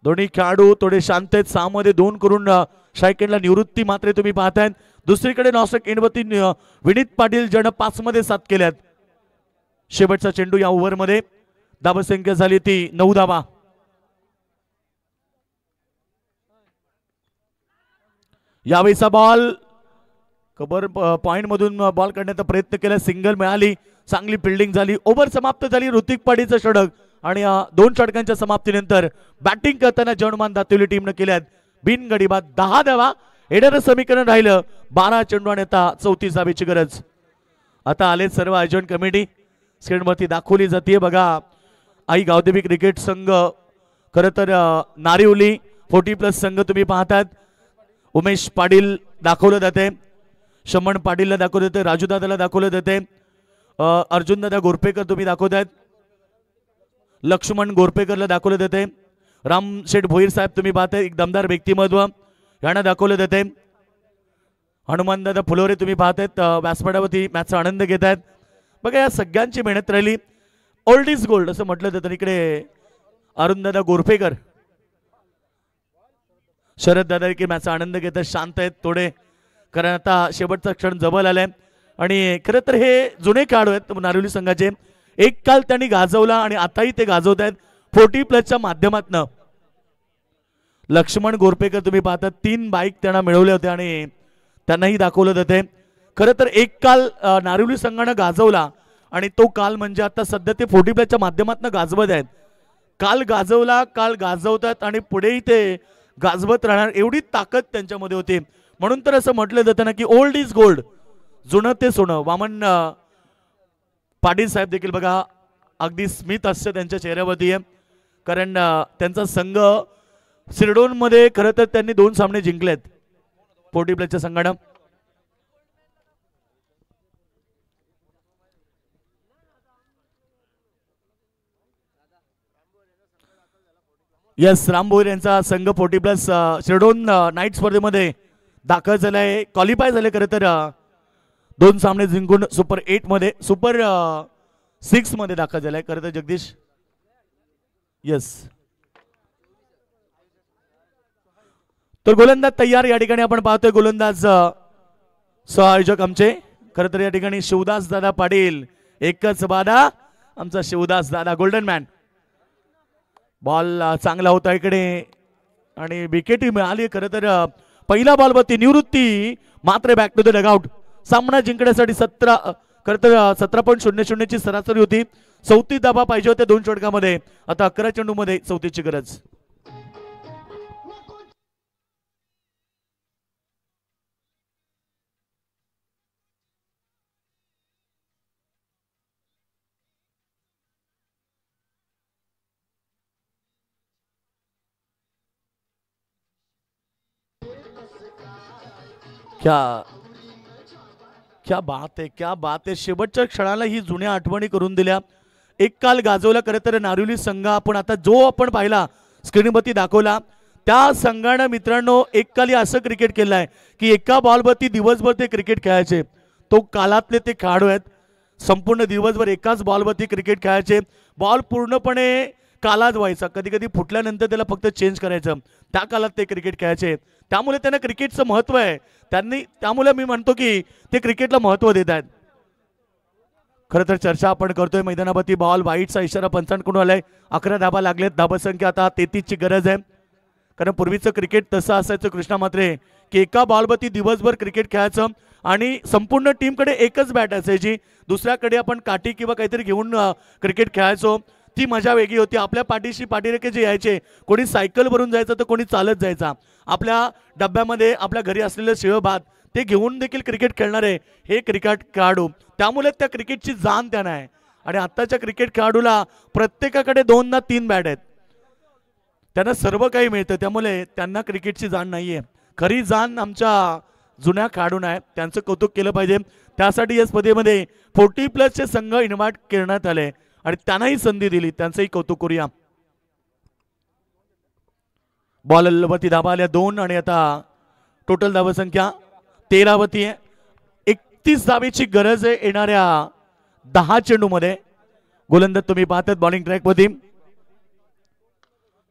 दोन्ही खेळाडू थोडे शांत आहेत. 6 मध्ये 2 करून शायकेंडला निवृत्ती मात्र तुम्ही पाहताय. दुसरीकडे नॉस्टक एंडवरती विनीत पाटील ज्यानं 5 मध्ये 7 केल्यात. शेवटचा चेंडू या ओव्हरमध्ये. धावसंख्या झाली ती 9 धावा. यावेळीचा बॉल कव्हर पॉइंट मधून बॉल करण्याचा प्रयत्न केला, सिंगल मिळाली, चांगली फिल्डिंग झाली. ओव्हर समाप्त झाली. ऋतिक पाटीलचं षटक आणि 2 षटकांच्या समाप्तीनंतर बॅटिंग करताना जर्मन दातिवली टीमने केल्यात बिनगडीबाद 10 धावा. येणारं समीकरण राहिलं 12 चेंडू आणि आता 34 धावेची गरज. आता आले सर्व आयोजन कमिटी. स्क्रीनवरती दाखवली जाते बघा. आई गावदेवी क्रिकेट संघ, खरं तर नारिवली 40+ संघ तुम्ही पाहतात. उमेश पाटील दाखवलं जाते, शमन पाटीलला दाखवलं जाते, राजूदादाला दाखवलं जाते, अर्जुनदादा गोरपेकर तुम्ही दाखवतायत, लक्ष्मण गोरपेकरला दाखवलं जाते, रामशेठ भोईर साहेब तुम्ही पाहताय एक दमदार व्यक्तिमत्व यांना दाखवलं जाते, हनुमानदादा फुलोरे तुम्ही पाहतायत व्यासपीठावरती मॅचचा आनंद घेत आहेत. बघा या सगळ्यांची मेहनत राहिली. ओल्ड इज गोल्ड असं म्हटलं जातं. इकडे अरुणदादा गोरपेकर, शरद दादा की मॅचचा आनंद घेत आहेत, शांत आहेत थोडे, कारण आता शेवटचा क्षण जवळ आलाय. आणि खरं तर हे जुने खेळाडू आहेत नारिवली संघाचे. एक काल त्यांनी गाजवला आणि आताही ते गाजवत आहेत 40+ माध्यमातून. लक्ष्मण गोरपेकर तुम्ही पाहता 3 बाईक त्यांना मिळवल्या होत्या आणि त्यांनाही दाखवलं जाते. खरं तर एक काल नारिवली संघानं गाजवला आणि तो काल म्हणजे आता सध्या ते 40+ माध्यमातून गाजवत आहेत. काल गाजवला, काल गाजवतात आणि पुढेही ते गाजवत राहणार एवढी ताकद त्यांच्यामध्ये होती. म्हणून तर असं म्हटलं जातं ना की ओल्ड इज गोल्ड, जुनं ते सोनं. वामन पाटील साहेब देखील बघा अगदी स्मित हास्य त्यांच्या चेहऱ्यावरती आहे. कारण त्यांचा संघ सिरडोन मध्ये खरं तर त्यांनी 2 सामने जिंकलेत 40 प्लसच्या संघानं. यस, राम भोईर यांचा संघ 40 प्लस सिरडोन नाईट स्पर्धेमध्ये दाखल झालाय, क्वालिफाय झाले खरं तर 2 सामने जिंकून सुपर 8 मध्ये सुपर 6 मध्ये दाखल झालाय खरं तर जगदीश. यस, तर गोलंदाज तयार या ठिकाणी आपण पाहतोय. गोलंदाज सहआयोजक आमचे खरं तर या ठिकाणी शिवदास दादा पाटील, एकच बादा आमचा शिवदास दादा गोल्डन मॅन. बॉल चांगला होता इकडे आणि विकेट मिळाली खरं तर. पहिला बॉल वरती निवृत्ती, मात्र बॅक टू द डगआउट. सामना जिंकण्यासाठी 17 खरं तर 17.00 ची सरासरी होती. 34 धावा पाहिजे होत्या 2 षटकामध्ये. आता 11 चेंडूमध्ये 34 ची गरज. क्या बात आहे, क्या बात आहे. शेवटच्या क्षणाला ही जुन्या आठवणी करून दिल्या. एक काल गाजवला खरं तर नारिवली संघ. आपण आता जो आपण पाहिला स्क्रीनवरती दाखवला त्या संघानं मित्रांनो एक काली असं क्रिकेट केलं आहे की एका बॉलवरती दिवसभर ते क्रिकेट खेळायचे. तो कालातले ते खेळाडू आहेत. संपूर्ण दिवसभर एकाच बॉलवरती क्रिकेट खेळायचे. बॉल पूर्णपणे कालात व्हायचा, कधी कधी फुटल्यानंतर त्याला फक्त चेंज करायचं. त्या काळात ते क्रिकेट खेळायचे. त्यामुळे त्यांना क्रिकेटचं महत्व आहे. त्यामुळे मी म्हणतो की ते क्रिकेटला महत्व देत आहेत. खरं तर चर्चा आपण करतोय मैदानावरती. बॉल वाईटचा इशारा पंचांकडून आलाय. 11 धाबा लागलेत. धाबसंख्या आता 33 ची गरज आहे. कारण पूर्वीचं क्रिकेट तसं असायचं कृष्णा मात्रे की एका बॉलवरती दिवसभर क्रिकेट खेळायचं आणि संपूर्ण टीमकडे एकच बॅट असायची. दुसऱ्याकडे आपण काठी किंवा काहीतरी घेऊन क्रिकेट खेळायचो. ती मजा वेगळी होती. आपल्या पाठीशी पाठीरेखे जे यायचे, कोणी सायकल भरून जायचं तर कोणी चालत जायचा. आपल्या डब्यामध्ये आपल्या घरी असलेलं शिळ भात ते घेऊन देखील क्रिकेट खेळणारे हे क्रिकेट खेळाडू. त्यामुळे त्या क्रिकेटची जाण त्यांना आहे. आणि आत्ताच्या क्रिकेट खेळाडूला प्रत्येकाकडे 2 ना 3 बॅट आहेत. त्यांना सर्व काही मिळतं. त्यामुळे त्यांना क्रिकेटची जाण नाहीये. खरी जाण आमच्या जुन्या खेळाडूंना आहे. त्यांचं कौतुक केलं पाहिजे. त्यासाठी या स्पर्धेमध्ये 40 प्लसचे संघ इन्व्हाइट करण्यात आले आणि त्यांनाही संधी दिली. त्यांचंही कौतुक करूया. बॉल वरती धाबा आल्या 2 आणि आता टोटल धावा संख्या 13 वरती आहे. 31 धावेची गरज आहे येणाऱ्या 10 चेंडूमध्ये. गोलंदाज तुम्ही पाहतात बॉलिंग ट्रॅक वरती.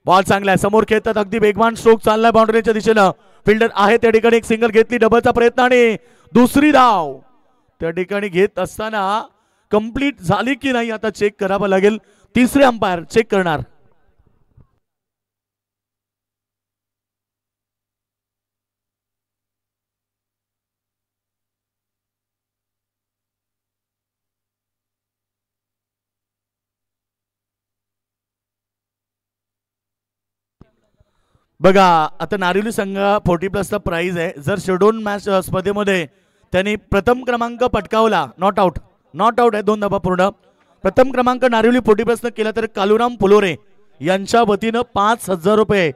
बॉल चांगला आहे, समोर खेळतात, अगदी वेगवान स्ट्रोक चाललाय बाउंड्रीच्या दिशेनं. फिल्डर आहे त्या ठिकाणी, एक सिंगल घेतली, डबलचा प्रयत्न आणि दुसरी धाव त्या ठिकाणी घेत असताना कंप्लीट झाली की नाही आता चेक करावं लागेल. तिसरे अंपायर चेक करणार. बघा आता नारिवली संघ 40 प्लसचा प्राइज आहे. जर शेड्यूल मॅच स्पर्धेमध्ये त्यांनी प्रथम क्रमांक पटकावला, नॉट आउट आहे, 2 धाबा पूर्ण. प्रथम क्रमांक नारिवली 40 प्लसनं केला तर कालुराम फुलोरे यांच्या वतीनं 5,000 रुपये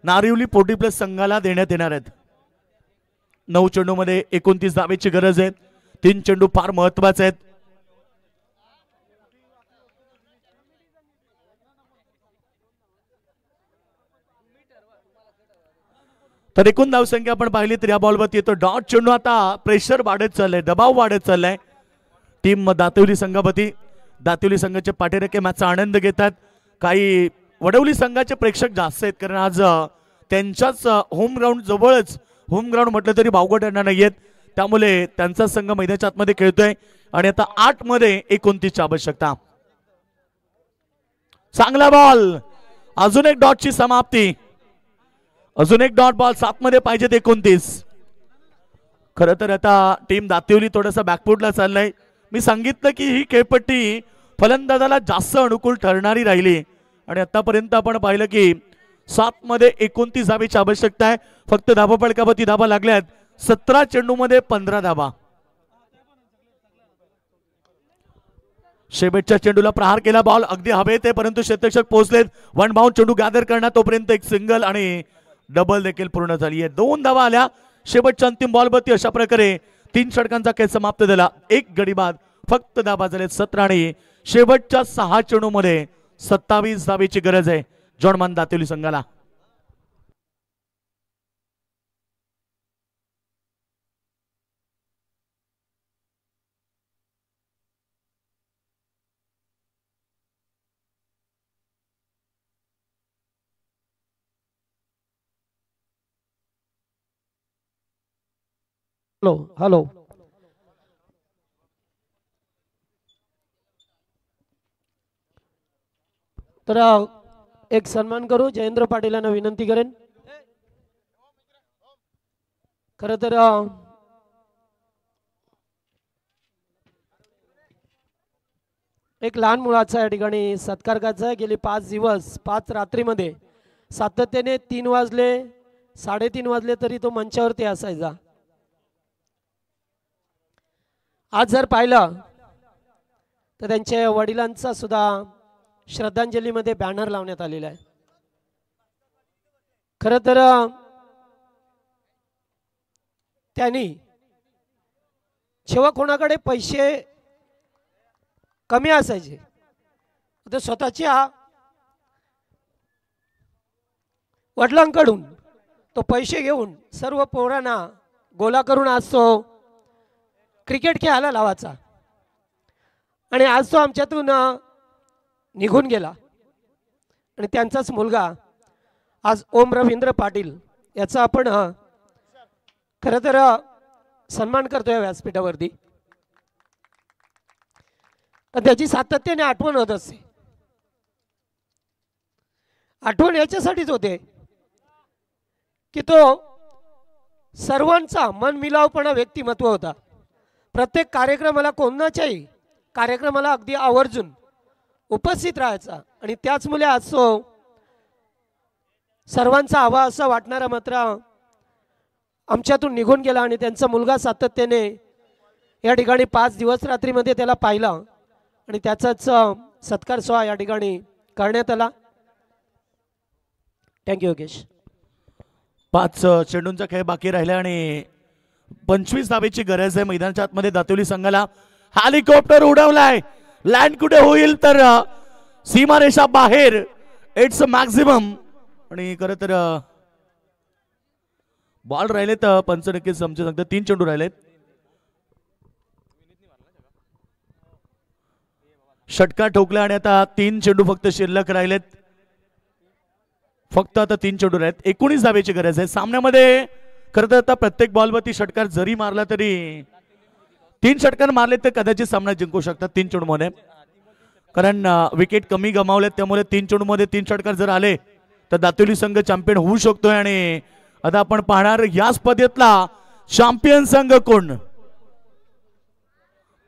नारिवली 40 प्लस संघाला देण्यात येणार आहेत. 9 चेंडूमध्ये 29 धावेची गरज आहे. 3 चेंडू फार महत्वाचे आहेत. तर एकूण धावसंख्या आपण पाहिली तर या बॉलवरती येतो डॉट चेंडू. आता प्रेशर वाढत चाललंय, दबाव वाढत चाललाय. टीम दातिवली संघावती, दातिवली संघाचे पाठीरेखे मॅचचा आनंद घेतात. काही वडवली संघाचे प्रेक्षक जास्त आहेत कारण आज त्यांच्याच होम ग्राउंड जवळच, होम ग्राउंड म्हटलं तरी भावगड येणार नाहीयेत. त्यामुळे त्यांचा संघ मैदानाच्या आतमध्ये खेळतोय आणि आता 8 मध्ये 29 ची आवश्यकता. चांगला बॉल, अजून एक डॉटची समाप्ती, अजून एक डॉट. बॉल 7 मध्ये पाहिजेत 29. खरं तर आता टीम दातिवली थोडंसं बॅकफुटला चाललंय. मी सांगितलं की ही खेळपट्टी फलंदाजाला जास्त अनुकूल ठरणारी राहिली आणि आतापर्यंत आपण पाहिलं की 7 मध्ये 29 धावेची आवश्यकता आहे. फक्त धाबा पडकावरती धाबा लागल्यात. 17 चेंडूमध्ये 15 धाबा. शेवटच्या चेंडूला प्रहार केला, बॉल अगदी हवेत आहे परंतु क्षेत्ररक्षक पोहोचलेत. वन बाउंड चेंडू गॅदर करण्यात तोपर्यंत एक सिंगल आणि डबल देखील पूर्ण झाली आहे. 2 धावा आल्या शेवटच्या अंतिम बॉलवरती. अशा प्रकारे 3 षटकांचा खेळ समाप्त झाला. 1 गडी बाद, फक्त धावा झाले 17 आणि शेवटच्या 6 चेंडूमध्ये 27 धावेची गरज आहे जोडमान दातेली संघाला. Hello hello. तर एक सन्मान करू. जयेंद्र पाटील यांना विनंती करेन. खरं तर एक लहान मुलाचा या ठिकाणी सत्कार करायचा आहे. गेली 5 दिवस 5 रात्रीमध्ये सातत्याने 3 वाजले 3:30 वाजले तरी तो मंचावरती असायचा. आज जर पाहिलं तर त्यांच्या वडिलांचा सुद्धा श्रद्धांजलीमध्ये बॅनर लावण्यात आलेला आहे. खरं तर त्यांनी जेव्हा कोणाकडे पैसे कमी असायचे तर स्वतःच्या वडिलांकडून तो पैसे घेऊन सर्व पोरांना गोला करून आज तो क्रिकेट खेळायला लावायचा. आणि आज तो आमच्यातून निघून गेला. आणि त्यांचाच मुलगा आज ओम रवींद्र पाटील याचा आपण खरं तर सन्मान करतोय व्यासपीठावरती. तर त्याची सातत्याने आठवण होत असते. आठवण याच्यासाठीच होते की तो सर्वांचा मनमिलावपणा व्यक्तिमत्व होता. प्रत्येक कार्यक्रमाला कोणाच्याही कार्यक्रमाला अगदी आवर्जून उपस्थित राहायचा. आणि त्याचमुळे आज तो सर्वांचा हवा असा वाटणारा मात्र आमच्यातून निघून गेला. आणि त्यांचा मुलगा सातत्याने या ठिकाणी 5 दिवस रात्रीमध्ये त्याला पाहिला आणि त्याचाच सत्कार सोहळा या ठिकाणी करण्यात आला. थँक्यू योगेश. 5 चेंडूंचा खेळ बाकी राहिला आणि 25 धावेची गरज आहे मैदानाच्या आतमध्ये दातेली संघाला. हेलिकॉप्टर उडवलाय, लँड कुठे होईल तर सीमारेषा बाहेर, इट्स मॅक्झिमम. आणि खरं तर बॉल राहिलेत पंच नक्कीच समजू सांगतात. 3 चेंडू राहिलेत. षटका ठोकला आणि आता 3 चेंडू फक्त शिल्लक राहिलेत. फक्त आता 3 चेंडू राहिलेत. 19 धावेची गरज आहे सामन्यामध्ये. खरं तर आता प्रत्येक बॉलवरती षटकार जरी मारला तरी 3 षटकार मारले तर कदाचित सामना जिंकू शकतात 3 चेंडूमध्ये. कारण विकेट कमी गमावलेत त्यामुळे 3 चेंडूमध्ये 3 षटकार जर आले तर दातेली संघ चॅम्पियन होऊ शकतोय. आणि आता आपण पाहणार या स्पर्धेतला चॅम्पियन संघ कोण.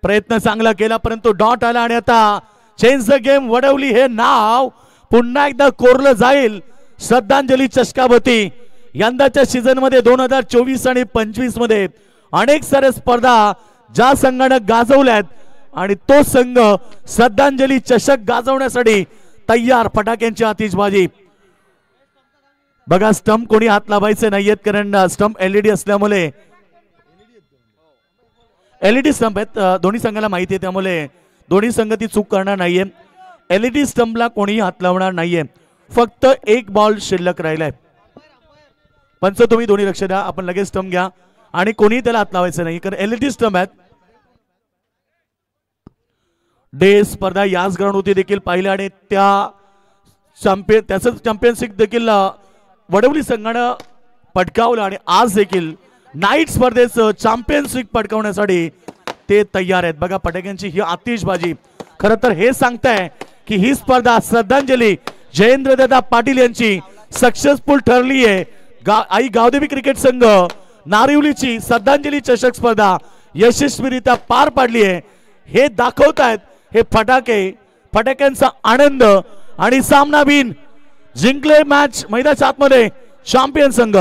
प्रयत्न चांगला केला परंतु डॉट आला आणि आता चेंज द गेम वडवली हे नाव पुन्हा एकदा कोरलं जाईल श्रद्धांजली चषकावती. यंदाच्या सीझन मध्ये 2024 आणि 25 मध्ये अनेक साऱ्या स्पर्धा ज्या संघाने गाजवल्यात आणि तो संघ श्रद्धांजली चषक गाजवण्यासाठी तयार. फटाक्यांची आतिषबाजी बघा. स्टंप कोणी हात लावायचे नाहीयेत कारण स्टंप एलईडी असल्यामुळे एलईडी स्टंप आहेत. दोन्ही संघाला माहिती आहे त्यामुळे दोन्ही संघ ती चूक करणार नाहीये. एलईडी स्टंपला कोणीही हात लावणार नाहीये. फक्त 1 बॉल शिल्लक राहिलाय. पंच तुम्ही दोन्ही लक्ष द्या. आपण लगेच स्टंप घ्या आणि कोणीही त्याला हात लावायचं नाही कारण एलईडी स्टंप आहेत. डे स्पर्धा याच ग्राउंडवरती देखील पाहिल्या आणि त्याच चॅम्पियनशिप देखील वडवली संघानं पटकावलं आणि आज देखील नाईट स्पर्धेचं चॅम्पियनशिप पटकावण्यासाठी ते तयार आहेत. बघा फटाक्यांची ही आतिषबाजी खरं तर हे सांगताय की ही स्पर्धा श्रद्धांजली जयेंद्रदादा पाटील यांची सक्सेसफुल ठरली आहे. आई गावदेवी क्रिकेट संघ नारिवलीची श्रद्धांजली चषक स्पर्धा यशस्वीरित्या पार पाडली आहे. हे दाखवतायत हे फटाक्यांचा आनंद आणि सामनावीर जिंकले मॅच मैदानाच्या आतमध्ये चॅम्पियन संघ.